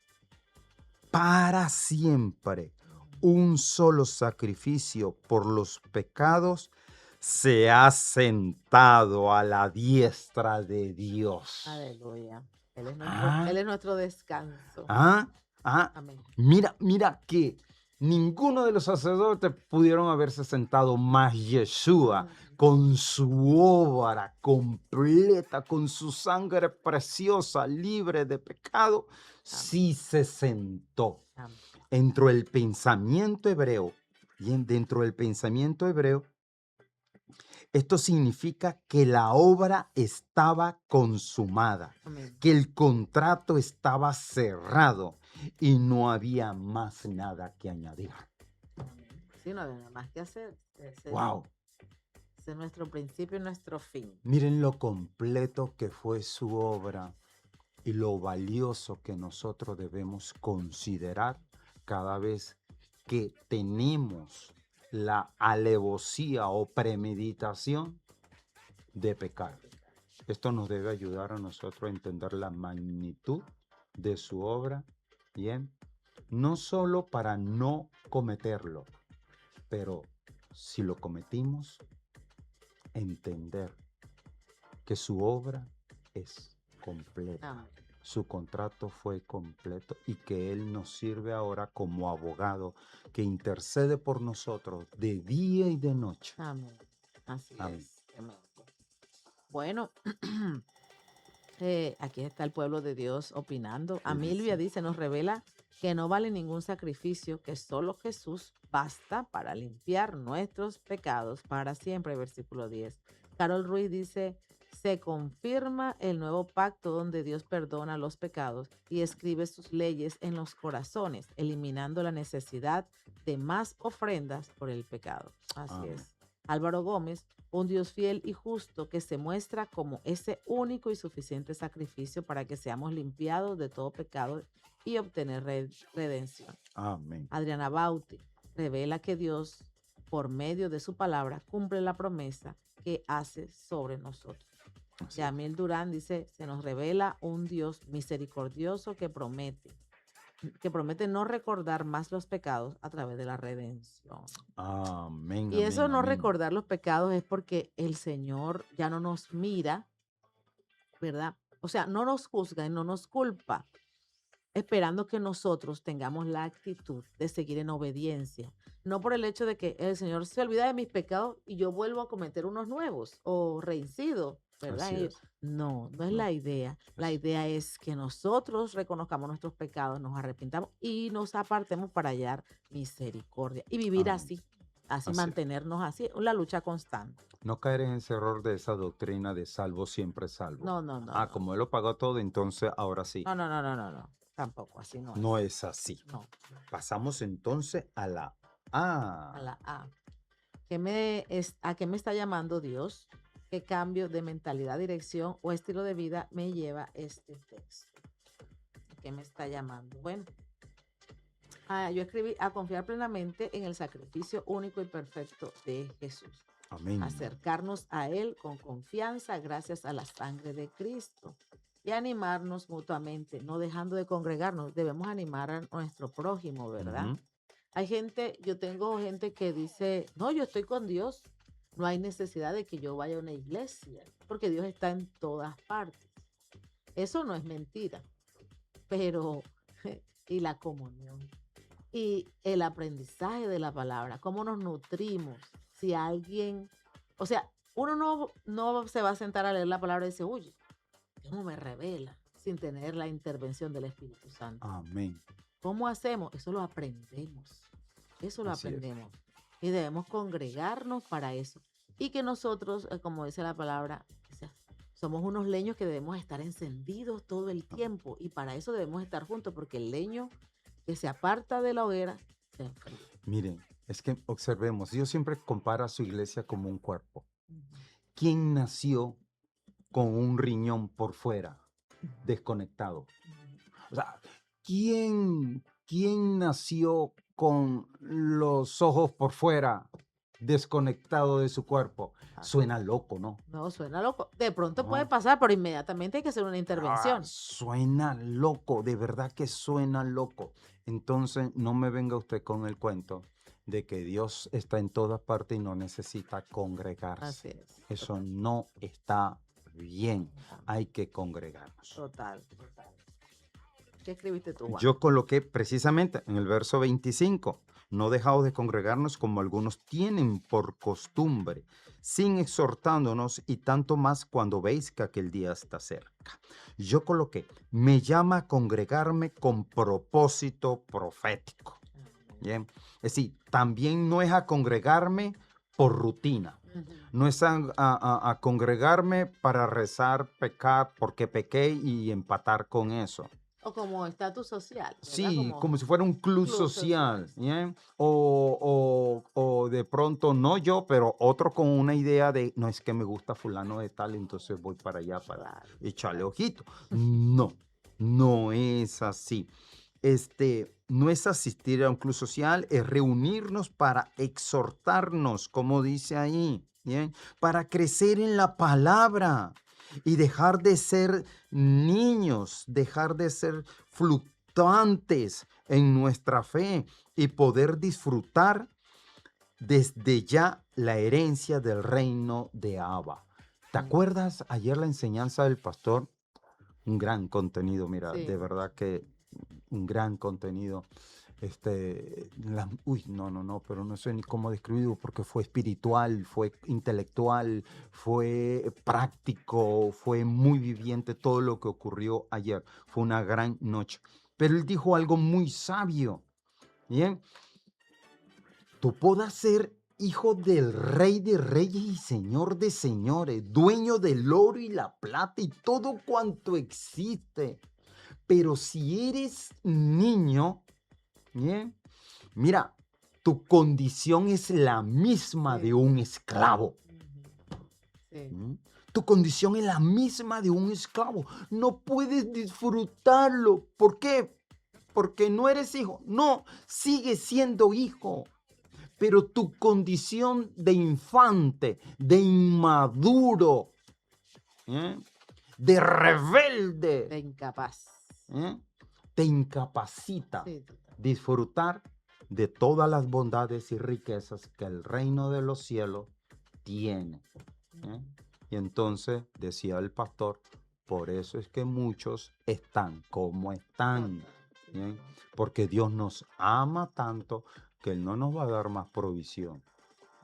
S2: para siempre un solo sacrificio por los pecados, se ha sentado a la diestra de Dios.
S1: Aleluya.
S2: Ah,
S1: Él es nuestro descanso.
S2: ah, ah.
S1: Amén.
S2: Mira que ninguno de los sacerdotes pudieron haberse sentado más Yeshua con su obra completa, con su sangre preciosa, libre de pecado, sí se sentó.
S1: Amén.
S2: Dentro del pensamiento hebreo, dentro del pensamiento hebreo, esto significa que la obra estaba consumada,
S1: Amén.
S2: que el contrato estaba cerrado y no había más nada que añadir.
S1: Amén. Sí, no hay nada más que hacer.
S2: ¡Wow!
S1: Ese es nuestro principio y nuestro fin.
S2: Miren lo completo que fue su obra y lo valioso que nosotros debemos considerar cada vez que tenemos la alevosía o premeditación de pecar. Esto nos debe ayudar a nosotros a entender la magnitud de su obra, bien, no solo para no cometerlo, pero si lo cometimos, entender que su obra es completa.
S1: Amén.
S2: Su contrato fue completo y que Él nos sirve ahora como abogado que intercede por nosotros de día y de noche.
S1: Amén. Así
S2: Amén.
S1: es. Amén. Bueno, aquí está el pueblo de Dios opinando. Amilvia dice, nos revela que no vale ningún sacrificio, que solo Jesús basta para limpiar nuestros pecados para siempre. Versículo 10. Carol Ruiz dice, se confirma el nuevo pacto donde Dios perdona los pecados y escribe sus leyes en los corazones, eliminando la necesidad de más ofrendas por el pecado. Así
S2: Amén.
S1: es. Álvaro Gómez, un Dios fiel y justo que se muestra como ese único y suficiente sacrificio para que seamos limpiados de todo pecado y obtener redención.
S2: Amén.
S1: Adriana Bauti revela que Dios, por medio de su palabra, cumple la promesa que hace sobre nosotros.
S2: Así es.
S1: Yamil Durán dice, se nos revela un Dios misericordioso que promete no recordar más los pecados a través de la redención.
S2: Amén.
S1: Y eso
S2: Amén.
S1: no
S2: Amén.
S1: recordar los pecados es porque el Señor ya no nos mira, ¿verdad? O sea, no nos juzga y no nos culpa, esperando que nosotros tengamos la actitud de seguir en obediencia. No por el hecho de que el Señor se olvida de mis pecados y yo vuelvo a cometer unos nuevos o reincido, ¿verdad?
S2: Así es.
S1: No, no es
S2: No.
S1: la idea. La
S2: Así.
S1: idea es que nosotros reconozcamos nuestros pecados, nos arrepintamos y nos apartemos para hallar misericordia y vivir
S2: Amén.
S1: así
S2: Así es.
S1: mantenernos así, la lucha constante.
S2: No caer en ese error de esa doctrina de salvo siempre salvo.
S1: No, no, no,
S2: Ah,
S1: no.
S2: como Él lo pagó todo, entonces ahora sí.
S1: No, no, no, no, no, no. Tampoco, así no es.
S2: No es así.
S1: No,
S2: Pasamos entonces a la
S1: a
S2: A.
S1: la A. ¿A qué me está llamando Dios? ¿Qué cambio de mentalidad, dirección o estilo de vida me lleva este texto? ¿A qué me está llamando? Bueno, yo escribí a confiar plenamente en el sacrificio único y perfecto de Jesús.
S2: Amén.
S1: Acercarnos a Él con confianza gracias a la sangre de Cristo y animarnos mutuamente, no dejando de congregarnos. Debemos animar a nuestro prójimo, ¿verdad?
S2: Ujú.
S1: Hay gente, yo tengo gente que dice, no, yo estoy con Dios, no hay necesidad de que yo vaya a una iglesia, porque Dios está en todas partes. Eso no es mentira, pero y la comunión y el aprendizaje de la palabra, cómo nos nutrimos. Si alguien, o sea, uno no se va a sentar a leer la palabra y decir, uy, ¿cómo me revela? Sin tener la intervención del Espíritu Santo.
S2: Amén.
S1: ¿Cómo hacemos? Eso lo aprendemos. Eso lo
S2: Así es.
S1: aprendemos. Y debemos congregarnos para eso. Y que nosotros, como dice la palabra, somos unos leños que debemos estar encendidos todo el tiempo y para eso debemos estar juntos porque el leño que se aparta de la hoguera se enfría.
S2: Miren, es que observemos, Dios siempre compara a su iglesia como un cuerpo.
S1: Ujú,
S2: ¿Quién nació con un riñón por fuera,
S1: ujú,
S2: desconectado?
S1: ujú.
S2: O sea, ¿quién nació con los ojos por fuera, desconectado de su cuerpo?
S1: Así
S2: Suena
S1: es.
S2: loco, ¿no?
S1: No, suena loco. De pronto puede
S2: No.
S1: pasar, pero inmediatamente hay que hacer una intervención.
S2: Suena loco, de verdad que suena loco. Entonces, no me venga usted con el cuento de que Dios está en todas partes y no necesita congregarse.
S1: Así es.
S2: Eso
S1: Total.
S2: no está bien.
S1: Ujú.
S2: Hay que congregarnos.
S1: Total, total. ¿Qué escribiste tú, Juan?
S2: Yo coloqué precisamente en el verso 25, no dejaos de congregarnos como algunos tienen por costumbre, sin exhortándonos y tanto más cuando veis que aquel día está cerca. Yo coloqué, me llama a congregarme con propósito profético. Bien, es decir, también no es a congregarme por rutina.
S1: Ujú.
S2: No es a congregarme para rezar, pecar, porque pequé y empatar con eso.
S1: O como estatus social, ¿verdad?
S2: Sí,
S1: Como
S2: como si fuera un club
S1: club social.
S2: social, ¿bien? O de pronto, no yo, pero otro con una idea de, no es que me gusta fulano de tal, entonces voy para allá para
S1: Claro,
S2: echarle
S1: claro.
S2: ojito. No, no es así. No es asistir a un club social, es reunirnos para exhortarnos, como dice ahí, ¿bien? Para crecer en la palabra y dejar de ser niños, dejar de ser fluctuantes en nuestra fe y poder disfrutar desde ya la herencia del reino de Abba. ¿Te
S1: Mm.
S2: acuerdas ayer la enseñanza del pastor? Un gran contenido, mira, de
S1: Sí.
S2: verdad que un gran contenido. Uy, no, pero no sé ni cómo describirlo porque fue espiritual, fue intelectual, fue práctico, fue muy viviente todo lo que ocurrió ayer. Fue una gran noche. Pero él dijo algo muy sabio, ¿bien? Tú puedas ser hijo del rey de reyes y señor de señores, dueño del oro y la plata y todo cuanto existe. Pero si eres niño, ¿bien? Mira, tu condición es la misma de
S1: Sí.
S2: un esclavo.
S1: Ujú. Sí.
S2: ¿Mm? Tu condición es la misma de un esclavo. No puedes disfrutarlo. ¿Por qué? Porque no eres hijo. No, sigues siendo hijo. Pero tu condición de infante, de inmaduro, ¿eh? De rebelde,
S1: De incapaz.
S2: ¿eh? Te incapacita
S1: Sí, total.
S2: disfrutar de todas las bondades y riquezas que el reino de los cielos tiene. ¿Eh?
S1: Ujú.
S2: Y entonces decía el pastor, por eso es que muchos están como están.
S1: Total. Sí,
S2: ¿Bien?
S1: sí.
S2: Porque Dios nos ama tanto que Él no nos va a dar más provisión,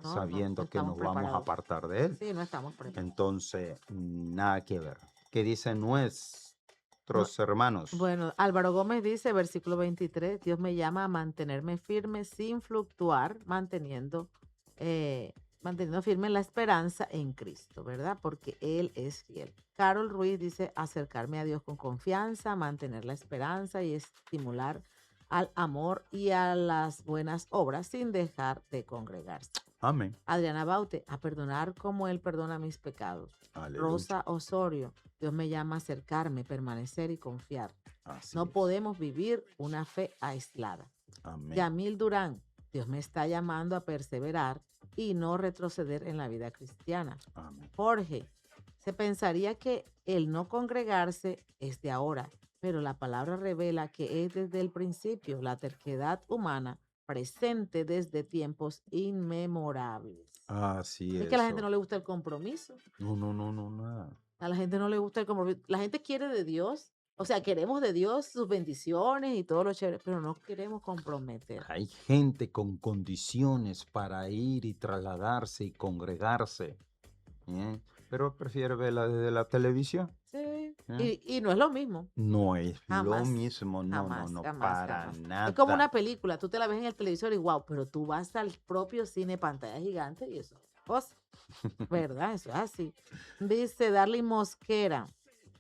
S1: No, no, no
S2: sabiendo que
S1: estamos
S2: nos vamos a
S1: preparados.
S2: apartar de Él.
S1: Sí, no estamos preparados.
S2: Entonces, nada que ver. ¿Qué dicen
S1: No,
S2: nuestros hermanos?
S1: bueno, Álvaro Gómez dice, versículo 23, Dios me llama a mantenerme firme sin fluctuar, manteniendo firme la esperanza en Cristo, ¿verdad? Porque Él es fiel. Carol Ruiz dice, acercarme a Dios con confianza, mantener la esperanza y estimular al amor y a las buenas obras sin dejar de congregarse.
S2: Amén.
S1: Adriana Baute, a perdonar como Él perdona mis pecados.
S2: Aleluya.
S1: Rosa Osorio, Dios me llama a acercarme, permanecer y confiar.
S2: Así
S1: No
S2: es.
S1: podemos vivir una fe aislada.
S2: Amén.
S1: Yamil Durán, Dios me está llamando a perseverar y no retroceder en la vida cristiana.
S2: Amén.
S1: Jorge, se pensaría que el no congregarse es de ahora, pero la palabra revela que es desde el principio la terquedad humana presente desde tiempos inmemorables.
S2: Así
S1: Es que a la
S2: es.
S1: gente no le gusta el compromiso.
S2: No, nada.
S1: A la gente no le gusta el compromiso. La gente quiere de Dios. O sea, queremos de Dios sus bendiciones y todo lo chévere, pero no queremos comprometer.
S2: Hay gente con condiciones para ir y trasladarse y congregarse, ¿eh? Pero prefiere verla desde la televisión,
S1: Sí.
S2: ¿eh?
S1: Y no es lo mismo.
S2: No es lo
S1: Jamás.
S2: mismo,
S1: Jamás,
S2: no,
S1: jamás,
S2: para
S1: jamás. Es como
S2: nada.
S1: una película. Tú te la ves en el televisor y wow, pero tú vas al propio cine, pantalla gigante y eso es otra cosa. ¿verdad? Eso es así. Dice Darly Mosquera,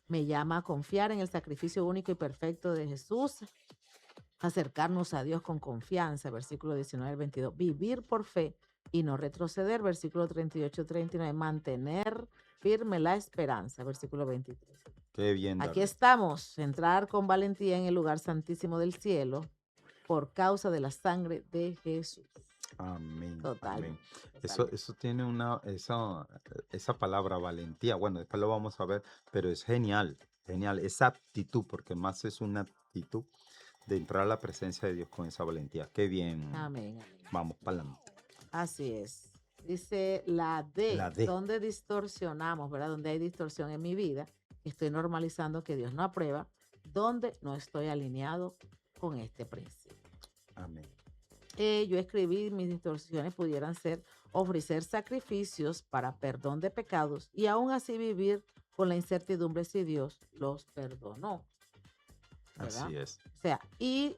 S1: me llama a confiar en el sacrificio único y perfecto de Jesús, acercarnos a Dios con confianza, versículo 19 al 22, vivir por fe y no retroceder, versículo 38-39, mantener firme la esperanza, versículo 23.
S2: Qué bien,
S1: Aquí
S2: Darly.
S1: estamos, entrar con valentía en el lugar santísimo del cielo por causa de la sangre de Jesús.
S2: Amén, amén.
S1: Totalmente,
S2: Eso,
S1: totalmente.
S2: eso tiene esa palabra valentía. Bueno, después lo vamos a ver, pero es genial, genial. Esa actitud, porque más es una actitud de entrar a la presencia de Dios con esa valentía. Qué bien.
S1: Amén, amén.
S2: Vamos para adelante.
S1: Así es. Dice la D,
S2: La D.
S1: donde distorsionamos, ¿verdad? Donde hay distorsión en mi vida, estoy normalizando que Dios no aprueba, donde no estoy alineado con este principio.
S2: Amén.
S1: Yo escribí, mis distorsiones pudieran ser ofrecer sacrificios para perdón de pecados y aún así vivir con la incertidumbre si Dios los perdonó, ¿verdad?
S2: Así es.
S1: O sea, y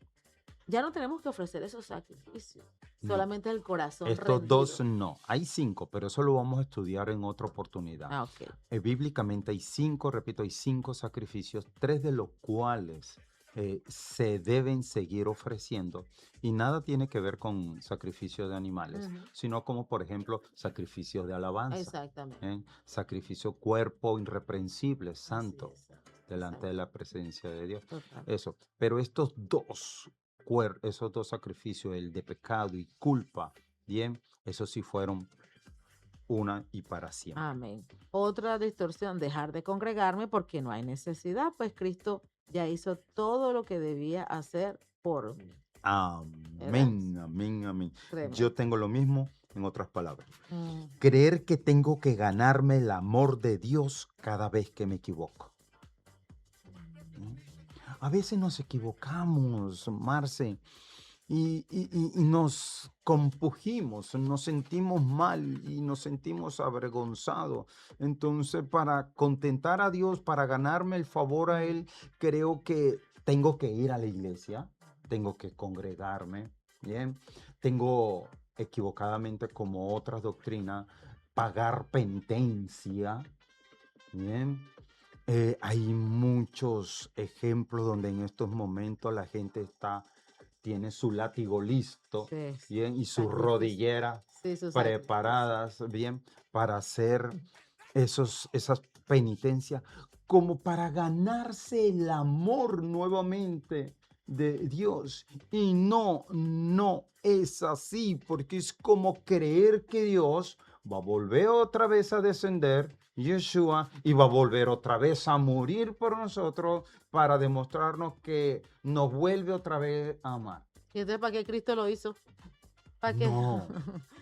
S1: ya no tenemos que ofrecer esos sacrificios,
S2: No.
S1: solamente el corazón
S2: Estos dos
S1: rendido.
S2: no. Hay 5, pero eso lo vamos a estudiar en otra oportunidad.
S1: Ah, ok.
S2: Bíblicamente hay 5, repito, hay 5 sacrificios, 3 de los cuales se deben seguir ofreciendo y nada tiene que ver con sacrificios de animales,
S1: Ujú,
S2: sino como por ejemplo sacrificios de alabanza,
S1: exactamente.
S2: sacrificio cuerpo irreprensible,
S1: Así
S2: santo,
S1: es.
S2: delante de
S1: Exacto.
S2: la presencia de Dios.
S1: Total.
S2: Eso, pero esos dos sacrificios, el de pecado y culpa, bien, esos sí fueron una y para siempre.
S1: Amén. Otra distorsión, dejar de congregarme porque no hay necesidad, pues Cristo ya hizo todo lo que debía hacer por mí. ¿Verdad?
S2: Amén, amén, amén. Yo
S1: Tremendo.
S2: tengo lo mismo en otras palabras.
S1: Mm,
S2: Creer que tengo que ganarme el amor de Dios cada vez que me equivoco. ¿Mm? A veces nos equivocamos, Marce, y nos compugimos, nos sentimos mal y nos sentimos avergonzados. Entonces, para contentar a Dios, para ganarme el favor a Él, creo que tengo que ir a la iglesia, tengo que congregarme, ¿bien? Tengo equivocadamente, como otras doctrinas, pagar penitencia, ¿bien? Hay muchos ejemplos donde en estos momentos la gente tiene su látigo listo,
S1: sí,
S2: bien, y sus
S1: sacrificio.
S2: rodilleras
S1: Sí, su sacrificio.
S2: preparadas, bien, para hacer esas penitencias, como para ganarse el amor nuevamente de Dios. Y no, no es así, porque es como creer que Dios va a volver otra vez a descender, Yeshua, y va a volver otra vez a morir por nosotros para demostrarnos que nos vuelve otra vez a amar.
S1: ¿Y entonces para qué Cristo lo hizo? ¿Para qué?
S2: No,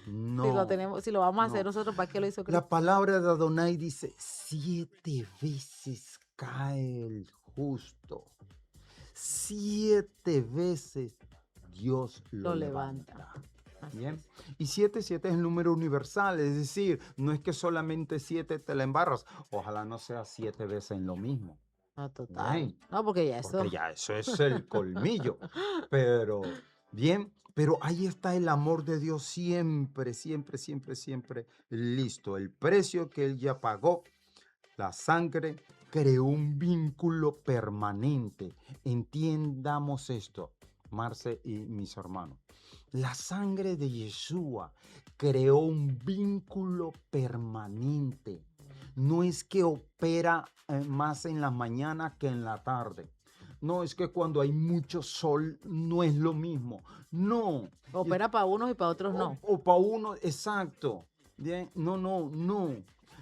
S1: Si lo
S2: no,
S1: tenemos, si lo vamos a hacer
S2: no.
S1: nosotros, ¿para qué lo hizo
S2: La
S1: Cristo?
S2: palabra de Adonai dice, 7 veces cae el justo. 7 veces Dios lo
S1: Lo levanta.
S2: levanta.
S1: Así
S2: Bien.
S1: es.
S2: Y 7 es el número universal, es decir, no es que solamente 7 te la embarras. Ojalá no sea 7 veces en lo mismo.
S1: No, total.
S2: Bien.
S1: No, porque ya
S2: Porque
S1: eso.
S2: ya eso es el colmillo. Pero, bien, pero ahí está el amor de Dios siempre, siempre, siempre, siempre listo. El precio que Él ya pagó, la sangre, creó un vínculo permanente. Entiendamos esto, Marce y mis hermanos. La sangre de Yeshua creó un vínculo permanente. No es que opera más en la mañana que en la tarde. No es que cuando hay mucho sol no es lo mismo. No.
S1: Opera para unos y para otros no.
S2: O para uno, exacto. Bien, no, no, no.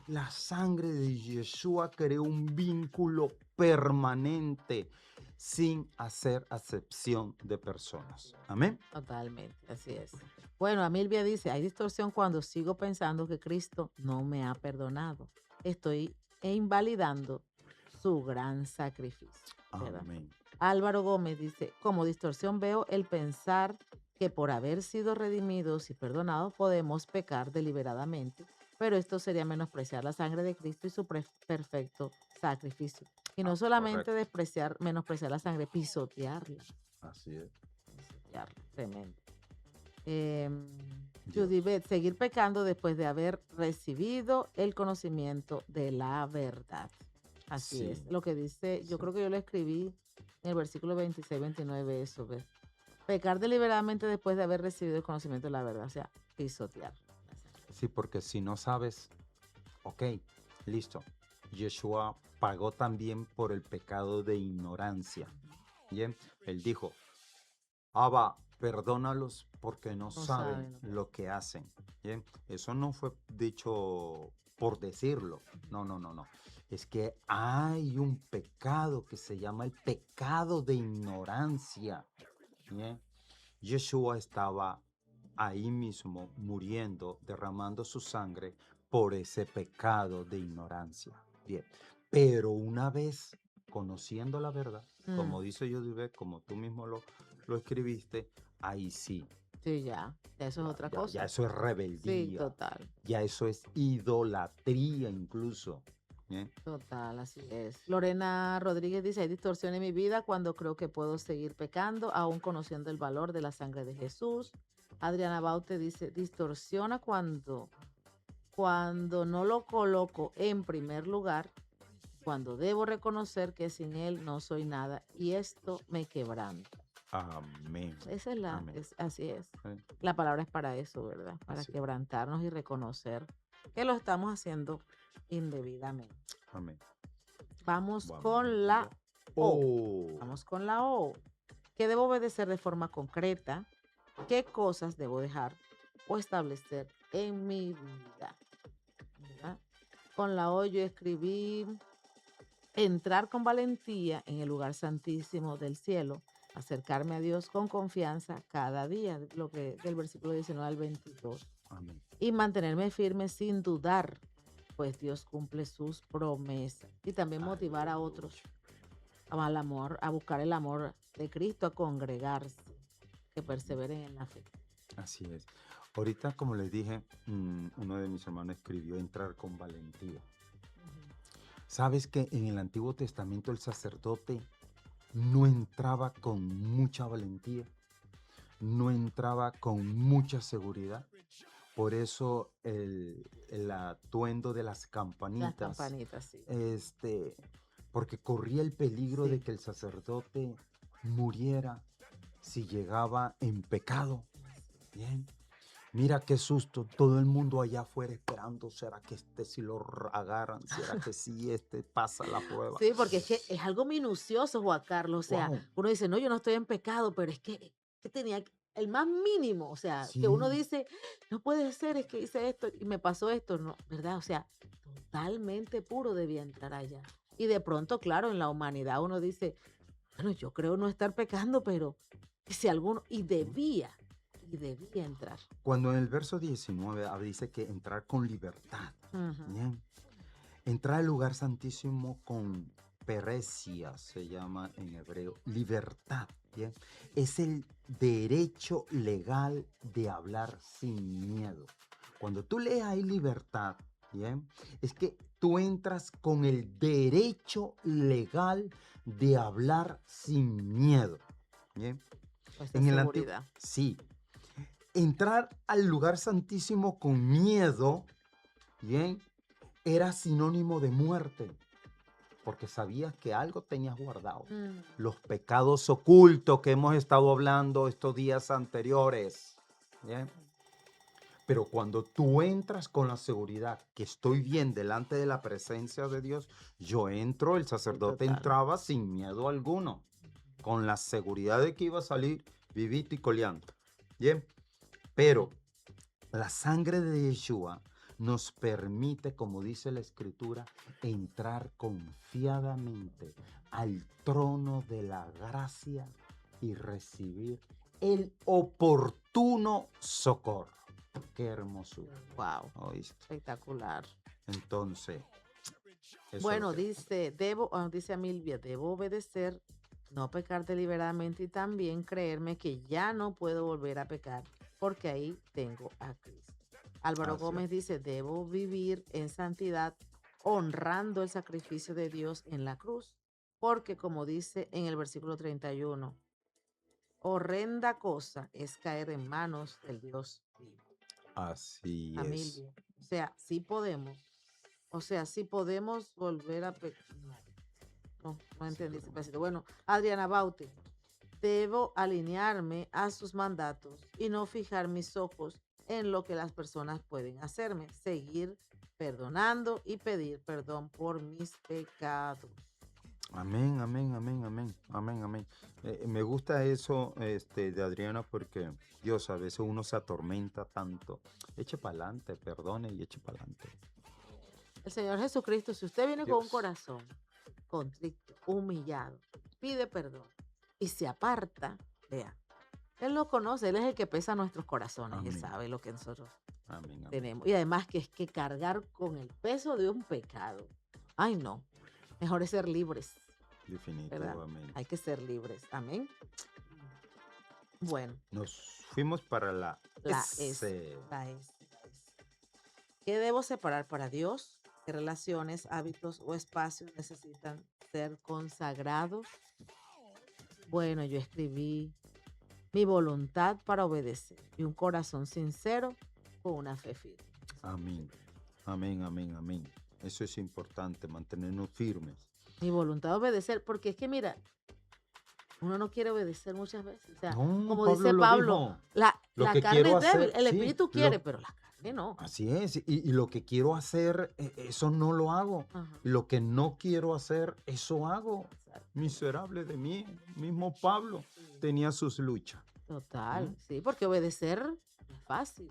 S2: La sangre de Yeshua creó un vínculo permanente sin hacer acepción de personas. Amén.
S1: Totalmente, así es. Bueno, Amilvia dice, hay distorsión cuando sigo pensando que Cristo no me ha perdonado. Estoy invalidando su gran sacrificio, ¿verdad?
S2: Amén.
S1: Álvaro Gómez dice, como distorsión veo el pensar que por haber sido redimidos y perdonados podemos pecar deliberadamente, pero esto sería menospreciar la sangre de Cristo y su perfecto sacrificio. Y no solamente
S2: Correcto.
S1: menospreciar la sangre, pisotearla.
S2: Así es.
S1: Pisotearla, tremendo. Em,
S2: Dios.
S1: Judibet, seguir pecando después de haber recibido el conocimiento de la verdad. Así es.
S2: Sí,
S1: Lo que dice, yo
S2: sí.
S1: creo que yo lo escribí en el versículo 26-29 eso, ¿ves? Pecar deliberadamente después de haber recibido el conocimiento de la verdad, o sea, pisotear.
S2: Sí, porque si no sabes, ok, listo. Yeshua pagó también por el pecado de ignorancia. Bien, él dijo, Abba, perdónalos porque no
S1: No
S2: saben
S1: saben lo que
S2: lo que hacen. Bien, eso no fue dicho por decirlo. No, no, no, no. Es que hay un pecado que se llama el pecado de ignorancia. Bien, Yeshua estaba ahí mismo muriendo, derramando su sangre por ese pecado de ignorancia. Bien, pero una vez conociendo la verdad,
S1: Mm,
S2: como dice Yodivé, como tú mismo lo escribiste, ahí sí,
S1: sí, ya eso es otra
S2: ya
S1: cosa.
S2: eso es
S1: Sí,
S2: rebeldía,
S1: total.
S2: ya eso es idolatría incluso. Bien,
S1: Total, así es. Lorena Rodríguez dice, hay distorsión en mi vida cuando creo que puedo seguir pecando, aún conociendo el valor de la sangre de Jesús. Adriana Baute dice, distorsiona cuando no lo coloco en primer lugar, cuando debo reconocer que sin Él no soy nada y esto me quebranta.
S2: amén,
S1: Esa es
S2: amén.
S1: así es.
S2: Eh,
S1: La palabra es para eso, ¿verdad? Para
S2: Así,
S1: quebrantarnos y reconocer que lo estamos haciendo indebidamente.
S2: amén.
S1: Vamos
S2: Vamos
S1: con la
S2: allá.
S1: O.
S2: Oh,
S1: Vamos con la O. ¿Qué debo obedecer de forma concreta? ¿Qué cosas debo dejar o establecer en mi vida? ¿Verdad? Con la O yo escribí entrar con valentía en el lugar santísimo del cielo, acercarme a Dios con confianza cada día, lo que del versículo 19 al 22,
S2: amén.
S1: y mantenerme firme sin dudar, pues Dios cumple sus promesas. Y también motivar a otros
S2: Aleluya.
S1: al amor, a buscar el amor de Cristo, a congregarse, que perseveren en la fe.
S2: Así es. Ahorita, como les dije, uno de mis hermanos escribió entrar con valentía.
S1: Ujú.
S2: ¿Sabes que en el Antiguo Testamento el sacerdote no entraba con mucha valentía? No entraba con mucha seguridad. Por eso el atuendo de las
S1: Las
S2: campanitas,
S1: campanitas, sí.
S2: este, porque corría el peligro de
S1: Sí.
S2: que el sacerdote muriera si llegaba en pecado. Bien. Mira qué susto, todo el mundo allá afuera esperando, ¿será que este si lo agarran? ¿Será que sí este pasa la prueba?
S1: Sí, porque es que es algo minucioso, Juan Carlos. O sea,
S2: Wow,
S1: uno dice, no, yo no estoy en pecado, pero es que tenía el más mínimo, o sea, que uno
S2: sí,
S1: dice, no puede ser, es que hice esto y me pasó esto, no, ¿verdad? O sea, totalmente puro debía entrar allá. Y de pronto, claro, en la humanidad uno dice, bueno, yo creo no estar pecando, pero que si alguno, y debía entrar.
S2: cuando en el verso 19 dice que entrar con libertad,
S1: Ujú.
S2: bien, entrar al lugar santísimo con perecia, se llama en hebreo, libertad, bien, es el derecho legal de hablar sin miedo. Cuando tú lees ahí libertad, bien, es que tú entras con el derecho legal de hablar sin miedo, bien.
S1: Esa
S2: En el antiguo,
S1: seguridad.
S2: sí, entrar al lugar santísimo con miedo, bien, era sinónimo de muerte, porque sabías que algo tenías guardado.
S1: Mm,
S2: Los pecados ocultos que hemos estado hablando estos días anteriores, bien. Pero cuando tú entras con la seguridad que estoy bien delante de la presencia de Dios, yo entro, el
S1: sí,
S2: sacerdote
S1: total.
S2: entraba sin miedo alguno, con la seguridad de que iba a salir vivito y coleando. Bien, pero la sangre de Yeshua nos permite, como dice la Escritura, entrar confiadamente al trono de la gracia y recibir el oportuno socorro. Qué hermosura.
S1: Wow,
S2: ¿Oíste?
S1: espectacular.
S2: Entonces, eso es lo
S1: Bueno,
S2: que...
S1: dice Amilvia, debo obedecer, no pecar deliberadamente y también creerme que ya no puedo volver a pecar porque ahí tengo a Cristo. Álvaro
S2: Así es.
S1: Gómez dice, debo vivir en santidad honrando el sacrificio de Dios en la cruz, porque como dice en el versículo 31, horrenda cosa es caer en manos del Dios vivo.
S2: Así es.
S1: Familia. O sea, sí podemos. O sea, sí podemos volver a no, no entendí ese pedacito. Bueno, Adriana Baute, debo alinearme a sus mandatos y no fijar mis ojos en lo que las personas pueden hacerme. Seguir perdonando y pedir perdón por mis pecados.
S2: Amén, amén, amén, amén, amén, amén. Me gusta eso de Adriana porque Dios, a veces uno se atormenta tanto. Eche para adelante, perdone y eche para adelante.
S1: El Señor Jesucristo, si usted viene con un
S2: Dios.
S1: corazón contrito, humillado, pide perdón y se aparta, vea, Él lo conoce, Él es el que pesa nuestros corazones, Él
S2: Amén,
S1: sabe lo que nosotros
S2: amén, amén.
S1: tenemos. Y además que es que cargar con el peso de un pecado, ay no, mejor es ser libres, ¿verdad?
S2: Definitivamente.
S1: Hay que ser libres, amén. Bueno,
S2: Nos fuimos para la
S1: la es,
S2: S.
S1: la es. ¿Qué debo separar para Dios? ¿Qué relaciones, hábitos o espacios necesitan ser consagrados? Bueno, yo escribí mi voluntad para obedecer y un corazón sincero con una fe firme.
S2: Amén, amén, amén, amén. Eso es importante, mantenernos firmes.
S1: Mi voluntad de obedecer, porque es que mira, uno no quiere obedecer muchas veces. O sea,
S2: No,
S1: como
S2: Pablo
S1: dice
S2: lo
S1: Pablo,
S2: dijo. Lo
S1: la
S2: que
S1: carne
S2: quiero
S1: es débil,
S2: hacer,
S1: el
S2: sí,
S1: espíritu quiere, pero la carne no.
S2: así es. Y lo que quiero hacer, eso no lo hago.
S1: Ajá,
S2: Lo que no quiero hacer, eso hago.
S1: exacto.
S2: Miserable de mí. Mismo Pablo
S1: Sí.
S2: tenía sus luchas.
S1: Total, sí, porque obedecer no es fácil.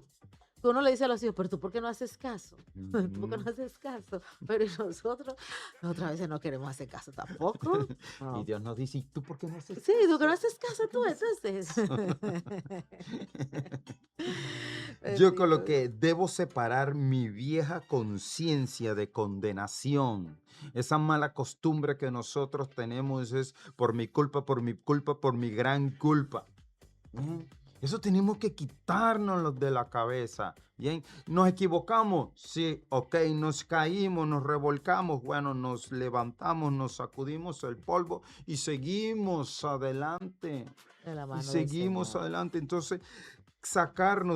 S1: Tú no le dices a los hijos, pero tú por qué no haces caso, tú por qué no
S2: Ujú.
S1: haces caso, pero ¿y nosotros otras veces no queremos hacer caso tampoco.
S2: Y
S1: No.
S2: Dios nos dice, ¿y tú por qué no haces
S1: Sí, tú que no
S2: caso?
S1: haces caso
S2: ¿Por qué
S1: tú,
S2: no haces
S1: entonces.
S2: caso? Yo
S1: Bendito Dios.
S2: coloqué, debo separar mi vieja conciencia de condenación. Esa mala costumbre que nosotros tenemos es por mi culpa, por mi culpa, por mi gran culpa. Bien, eso tenemos que quitárnoslo de la cabeza. Bien, nos equivocamos. Sí, ok, nos caímos, nos revolcamos. Bueno, nos levantamos, nos sacudimos el polvo y seguimos adelante.
S1: De la
S2: Y
S1: mano del
S2: seguimos
S1: Señor.
S2: adelante. Entonces,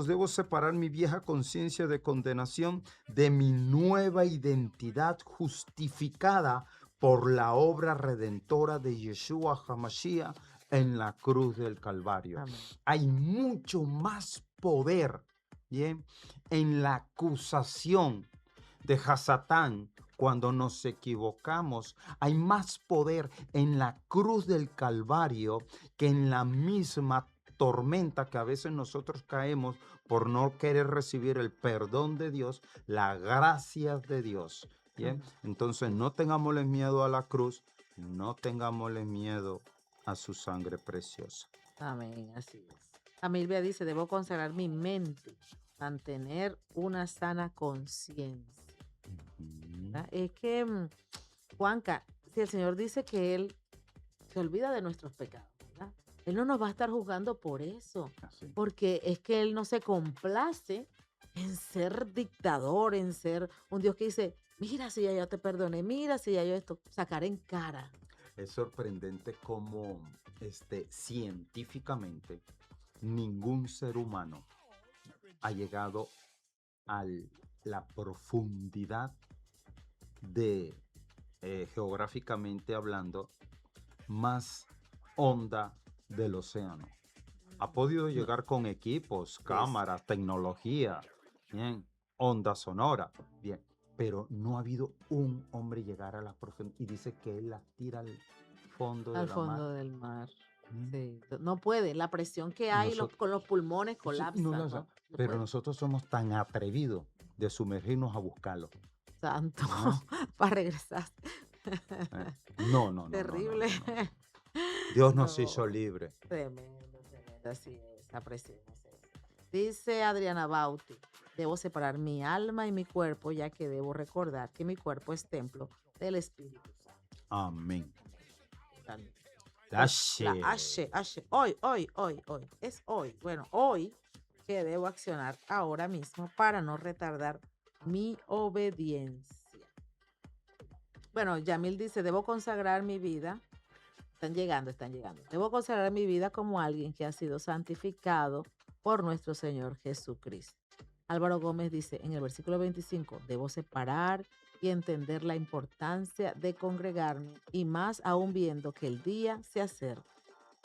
S2: debo separar mi vieja conciencia de condenación de mi nueva identidad justificada por la obra redentora de Yeshua HaMashiach en la cruz del Calvario.
S1: Amén.
S2: Hay mucho más poder, ¿bien?, en la acusación de Hasatán cuando nos equivocamos. Hay más poder en la cruz del Calvario que en la misma tormenta que a veces nosotros caemos por no querer recibir el perdón de Dios, la gracia de Dios. ¿Bien?
S1: Ajá.
S2: Entonces no tengámosle miedo a la cruz, no tengámosle miedo a su sangre preciosa.
S1: Amén, así es. Amilvia dice, debo consagrar mi mente, mantener una sana conciencia.
S2: Ujú.
S1: ¿Verdad? Es que, Juanca, si el Señor dice que Él se olvida de nuestros pecados, ¿verdad? Él no nos va a estar juzgando por eso,
S2: Así.
S1: porque es que Él no se complace en ser dictador, en ser un Dios que dice, mira si ya yo te perdoné, mira si ya yo esto, sacar en cara.
S2: Es sorprendente cómo científicamente ningún ser humano ha llegado a la profundidad de, geográficamente hablando, más honda del océano. Ha podido
S1: No,
S2: llegar con equipos,
S1: sí,
S2: cámaras, tecnología, bien, onda sonora, bien, pero no ha habido un hombre llegar a la profundidad y dice que él la tira al fondo de
S1: al
S2: la mar.
S1: fondo del mar.
S2: Mm.
S1: Sí, no puede, la presión que
S2: Y
S1: hay
S2: nosotros,
S1: con los pulmones
S2: sí, no
S1: colapsan, ¿no? No
S2: pero
S1: puede.
S2: nosotros somos tan atrevidos de sumergirnos a buscarlo.
S1: Santo,
S2: ¿Ah?
S1: para regresar.
S2: No, no, no, no, no,
S1: Terrible.
S2: no, no. Dios nos hizo
S1: No,
S2: libre.
S1: tremendo, tremendo, así es, la presión es esa. Dice Adriana Bauti, debo separar mi alma y mi cuerpo, ya que debo recordar que mi cuerpo es templo del Espíritu Santo.
S2: Amén.
S1: Totalmente. La
S2: Dashe.
S1: H, hoy, es hoy. Bueno, hoy que debo accionar ahora mismo para no retardar mi obediencia. Bueno, Yamil dice, debo consagrar mi vida Están llegando, están llegando. Debo considerar mi vida como alguien que ha sido santificado por nuestro Señor Jesucristo. Álvaro Gómez dice en el versículo 25, debo separar y entender la importancia de congregarme y más aún viendo que el día se acerca.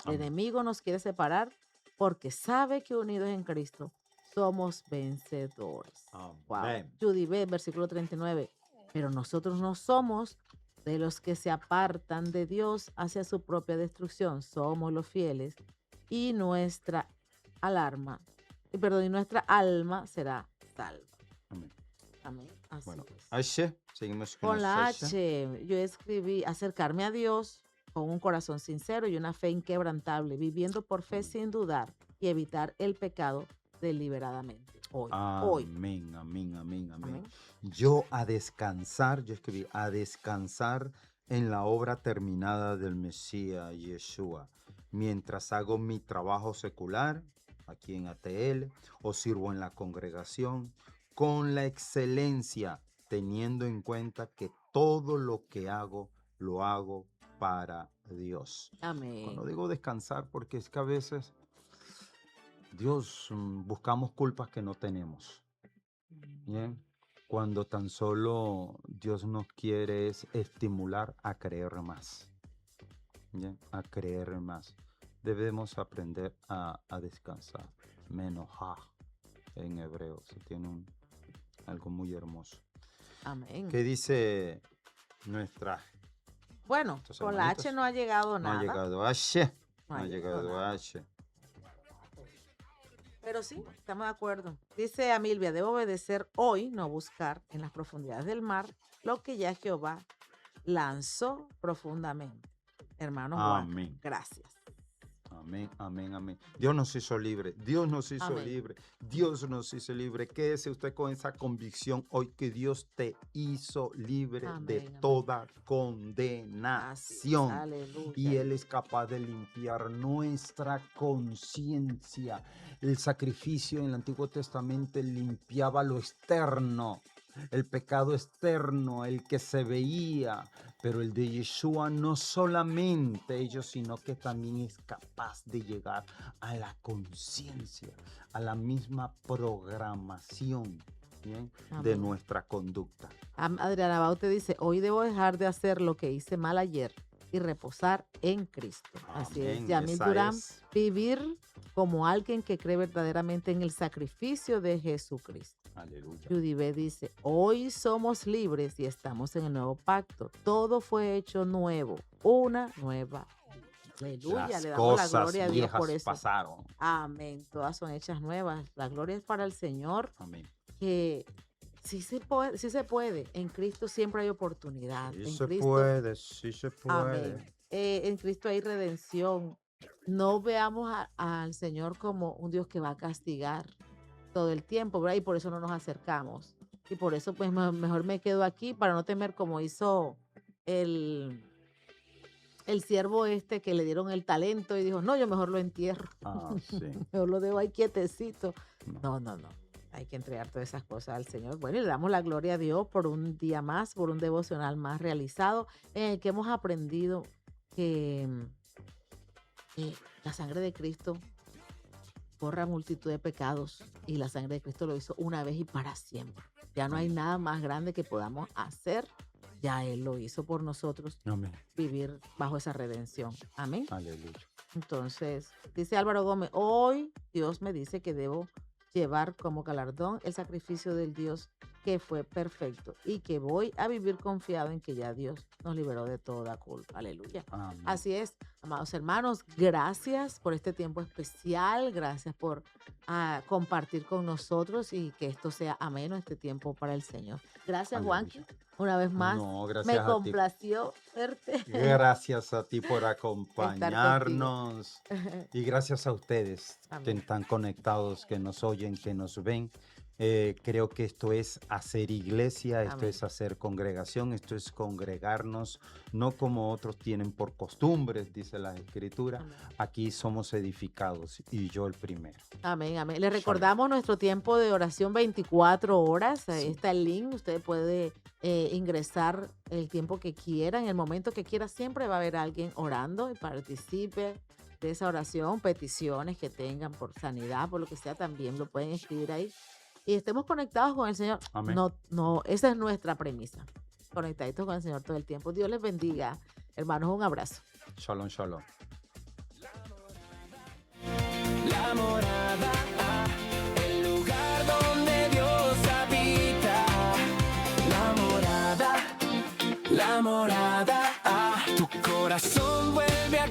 S1: El
S2: Amén.
S1: enemigo nos quiere separar porque sabe que unidos en Cristo somos vencedores. Wow.
S2: Amén.
S1: Judy B, versículo 39. Pero nosotros no somos de los que se apartan de Dios hacia su propia destrucción. Somos los fieles y nuestra y nuestra alma será salva.
S2: Amén.
S1: Amén. Así
S2: Bueno,
S1: es.
S2: H, seguimos con
S1: Con la
S2: H.
S1: H, yo escribí acercarme a Dios con un corazón sincero y una fe inquebrantable, viviendo por fe
S2: Amén.
S1: sin dudar y evitar el pecado deliberadamente. Hoy.
S2: Amén, amén, amén, amén.
S1: Amén.
S2: Yo escribí a descansar en la obra terminada del Mesías Yeshua, mientras hago mi trabajo secular aquí en ATL o sirvo en la congregación con la excelencia, teniendo en cuenta que todo lo que hago, lo hago para Dios.
S1: Amén.
S2: Cuando digo descansar, porque es que a veces Dios buscamos culpas que no tenemos. Bien, cuando tan solo Dios nos quiere es estimular a creer más. Bien, a creer más. Debemos aprender a descansar. Menojá en hebreo. Se tiene algo muy hermoso.
S1: Amén.
S2: ¿Qué dice nuestra?
S1: Bueno,
S2: nuestros
S1: con la H
S2: hermanitos?
S1: no ha llegado
S2: No ha
S1: nada.
S2: llegado H.
S1: No
S2: No
S1: ha
S2: ha
S1: llegado
S2: llegado
S1: nada.
S2: H.
S1: Pero sí, estamos de acuerdo. Dice Amilvia, debo obedecer hoy, no buscar en las profundidades del mar lo que ya Jehová lanzó profundamente. Hermano Juan,
S2: Amén.
S1: gracias.
S2: Amén, amén, amén. Dios nos hizo libre. Dios nos hizo
S1: Amén.
S2: libre. Dios nos hizo libre. Quédese usted con esa convicción hoy que Dios te hizo libre
S1: Amén,
S2: de
S1: amén.
S2: toda
S1: Así es.
S2: condenación. Y
S1: Aleluya.
S2: Él es capaz de limpiar nuestra conciencia. El sacrificio en el Antiguo Testamento limpiaba lo externo, el pecado externo, el que se veía. Pero el de Yeshua no solamente ello, sino que también es capaz de llegar a la conciencia, a la misma programación, ¿bien?, de
S1: Amén.
S2: nuestra conducta.
S1: Adriana Baute dice, hoy debo dejar de hacer lo que hice mal ayer y reposar en Cristo. Así es.
S2: Amén,
S1: Yamil
S2: esa
S1: Durán,
S2: es.
S1: vivir como alguien que cree verdaderamente en el sacrificio de Jesucristo.
S2: Aleluya.
S1: Judy B dice, hoy somos libres y estamos en el nuevo pacto. Todo fue hecho nuevo, una nueva. Aleluya,
S2: Las
S1: le damos la
S2: cosas
S1: gloria a Dios
S2: viejas
S1: por eso.
S2: pasaron.
S1: Amén, todas son hechas nuevas. La gloria es para el Señor,
S2: Amén.
S1: que sí se puede. En Cristo siempre hay oportunidad.
S2: Sí
S1: En
S2: se
S1: Cristo,
S2: puede, sí se puede.
S1: amén. En Cristo hay redención. No veamos al Señor como un Dios que va a castigar todo el tiempo, ¿verdad? Y por eso no nos acercamos. Y por eso, pues, mejor me quedo aquí para no temer como hizo el siervo este que le dieron el talento y dijo, no, yo mejor lo entierro.
S2: Ah, sí.
S1: Mejor lo dejo ahí quietecito.
S2: No.
S1: No. Hay que entregar todas esas cosas al Señor. Bueno, y le damos la gloria a Dios por un día más, por un devocional más realizado, en el que hemos aprendido que la sangre de Cristo borra multitud de pecados y la sangre de Cristo lo hizo una vez y para siempre. Ya no hay
S2: Amén.
S1: nada más grande que podamos hacer. Ya Él lo hizo por nosotros,
S2: Amén.
S1: vivir bajo esa redención. Amén.
S2: Aleluya.
S1: Entonces, dice Álvaro Gómez, hoy Dios me dice que debo llevar como galardón el sacrificio del Dios que fue perfecto y que voy a vivir confiado en que ya Dios nos liberó de toda culpa. Aleluya.
S2: Amén.
S1: Así es, amados hermanos, gracias por este tiempo especial, gracias por compartir con nosotros y que esto sea ameno, este tiempo para el Señor. Gracias,
S2: Aleluya.
S1: Juanqui, una vez más.
S2: No, gracias
S1: Me
S2: a ti.
S1: complació verte.
S2: Gracias a ti por acompañarnos y gracias a ustedes que
S1: Amén.
S2: están conectados, que nos oyen, que nos ven. Creo que esto es hacer iglesia, esto
S1: Amén.
S2: es hacer congregación, esto es congregarnos, no como otros tienen por costumbres, dice la Escritura.
S1: Amén.
S2: Aquí somos edificados y yo el primero.
S1: Amén, amén. Le
S2: Shalom.
S1: recordamos nuestro tiempo de oración 24 horas. Ahí
S2: Sí.
S1: está el link. Usted puede ingresar el tiempo que quiera, en el momento que quiera. Siempre va a haber alguien orando y participe de esa oración. Peticiones que tengan por sanidad, por lo que sea, también lo pueden escribir ahí. Y estemos conectados con el Señor.
S2: Amén.
S1: No, esa es nuestra premisa. Conectaditos con el Señor todo el tiempo. Dios les bendiga. Hermanos, un abrazo.
S2: Shalom, shalom.
S3: La morada, el lugar donde Dios habita. La morada, tu corazón vuelve a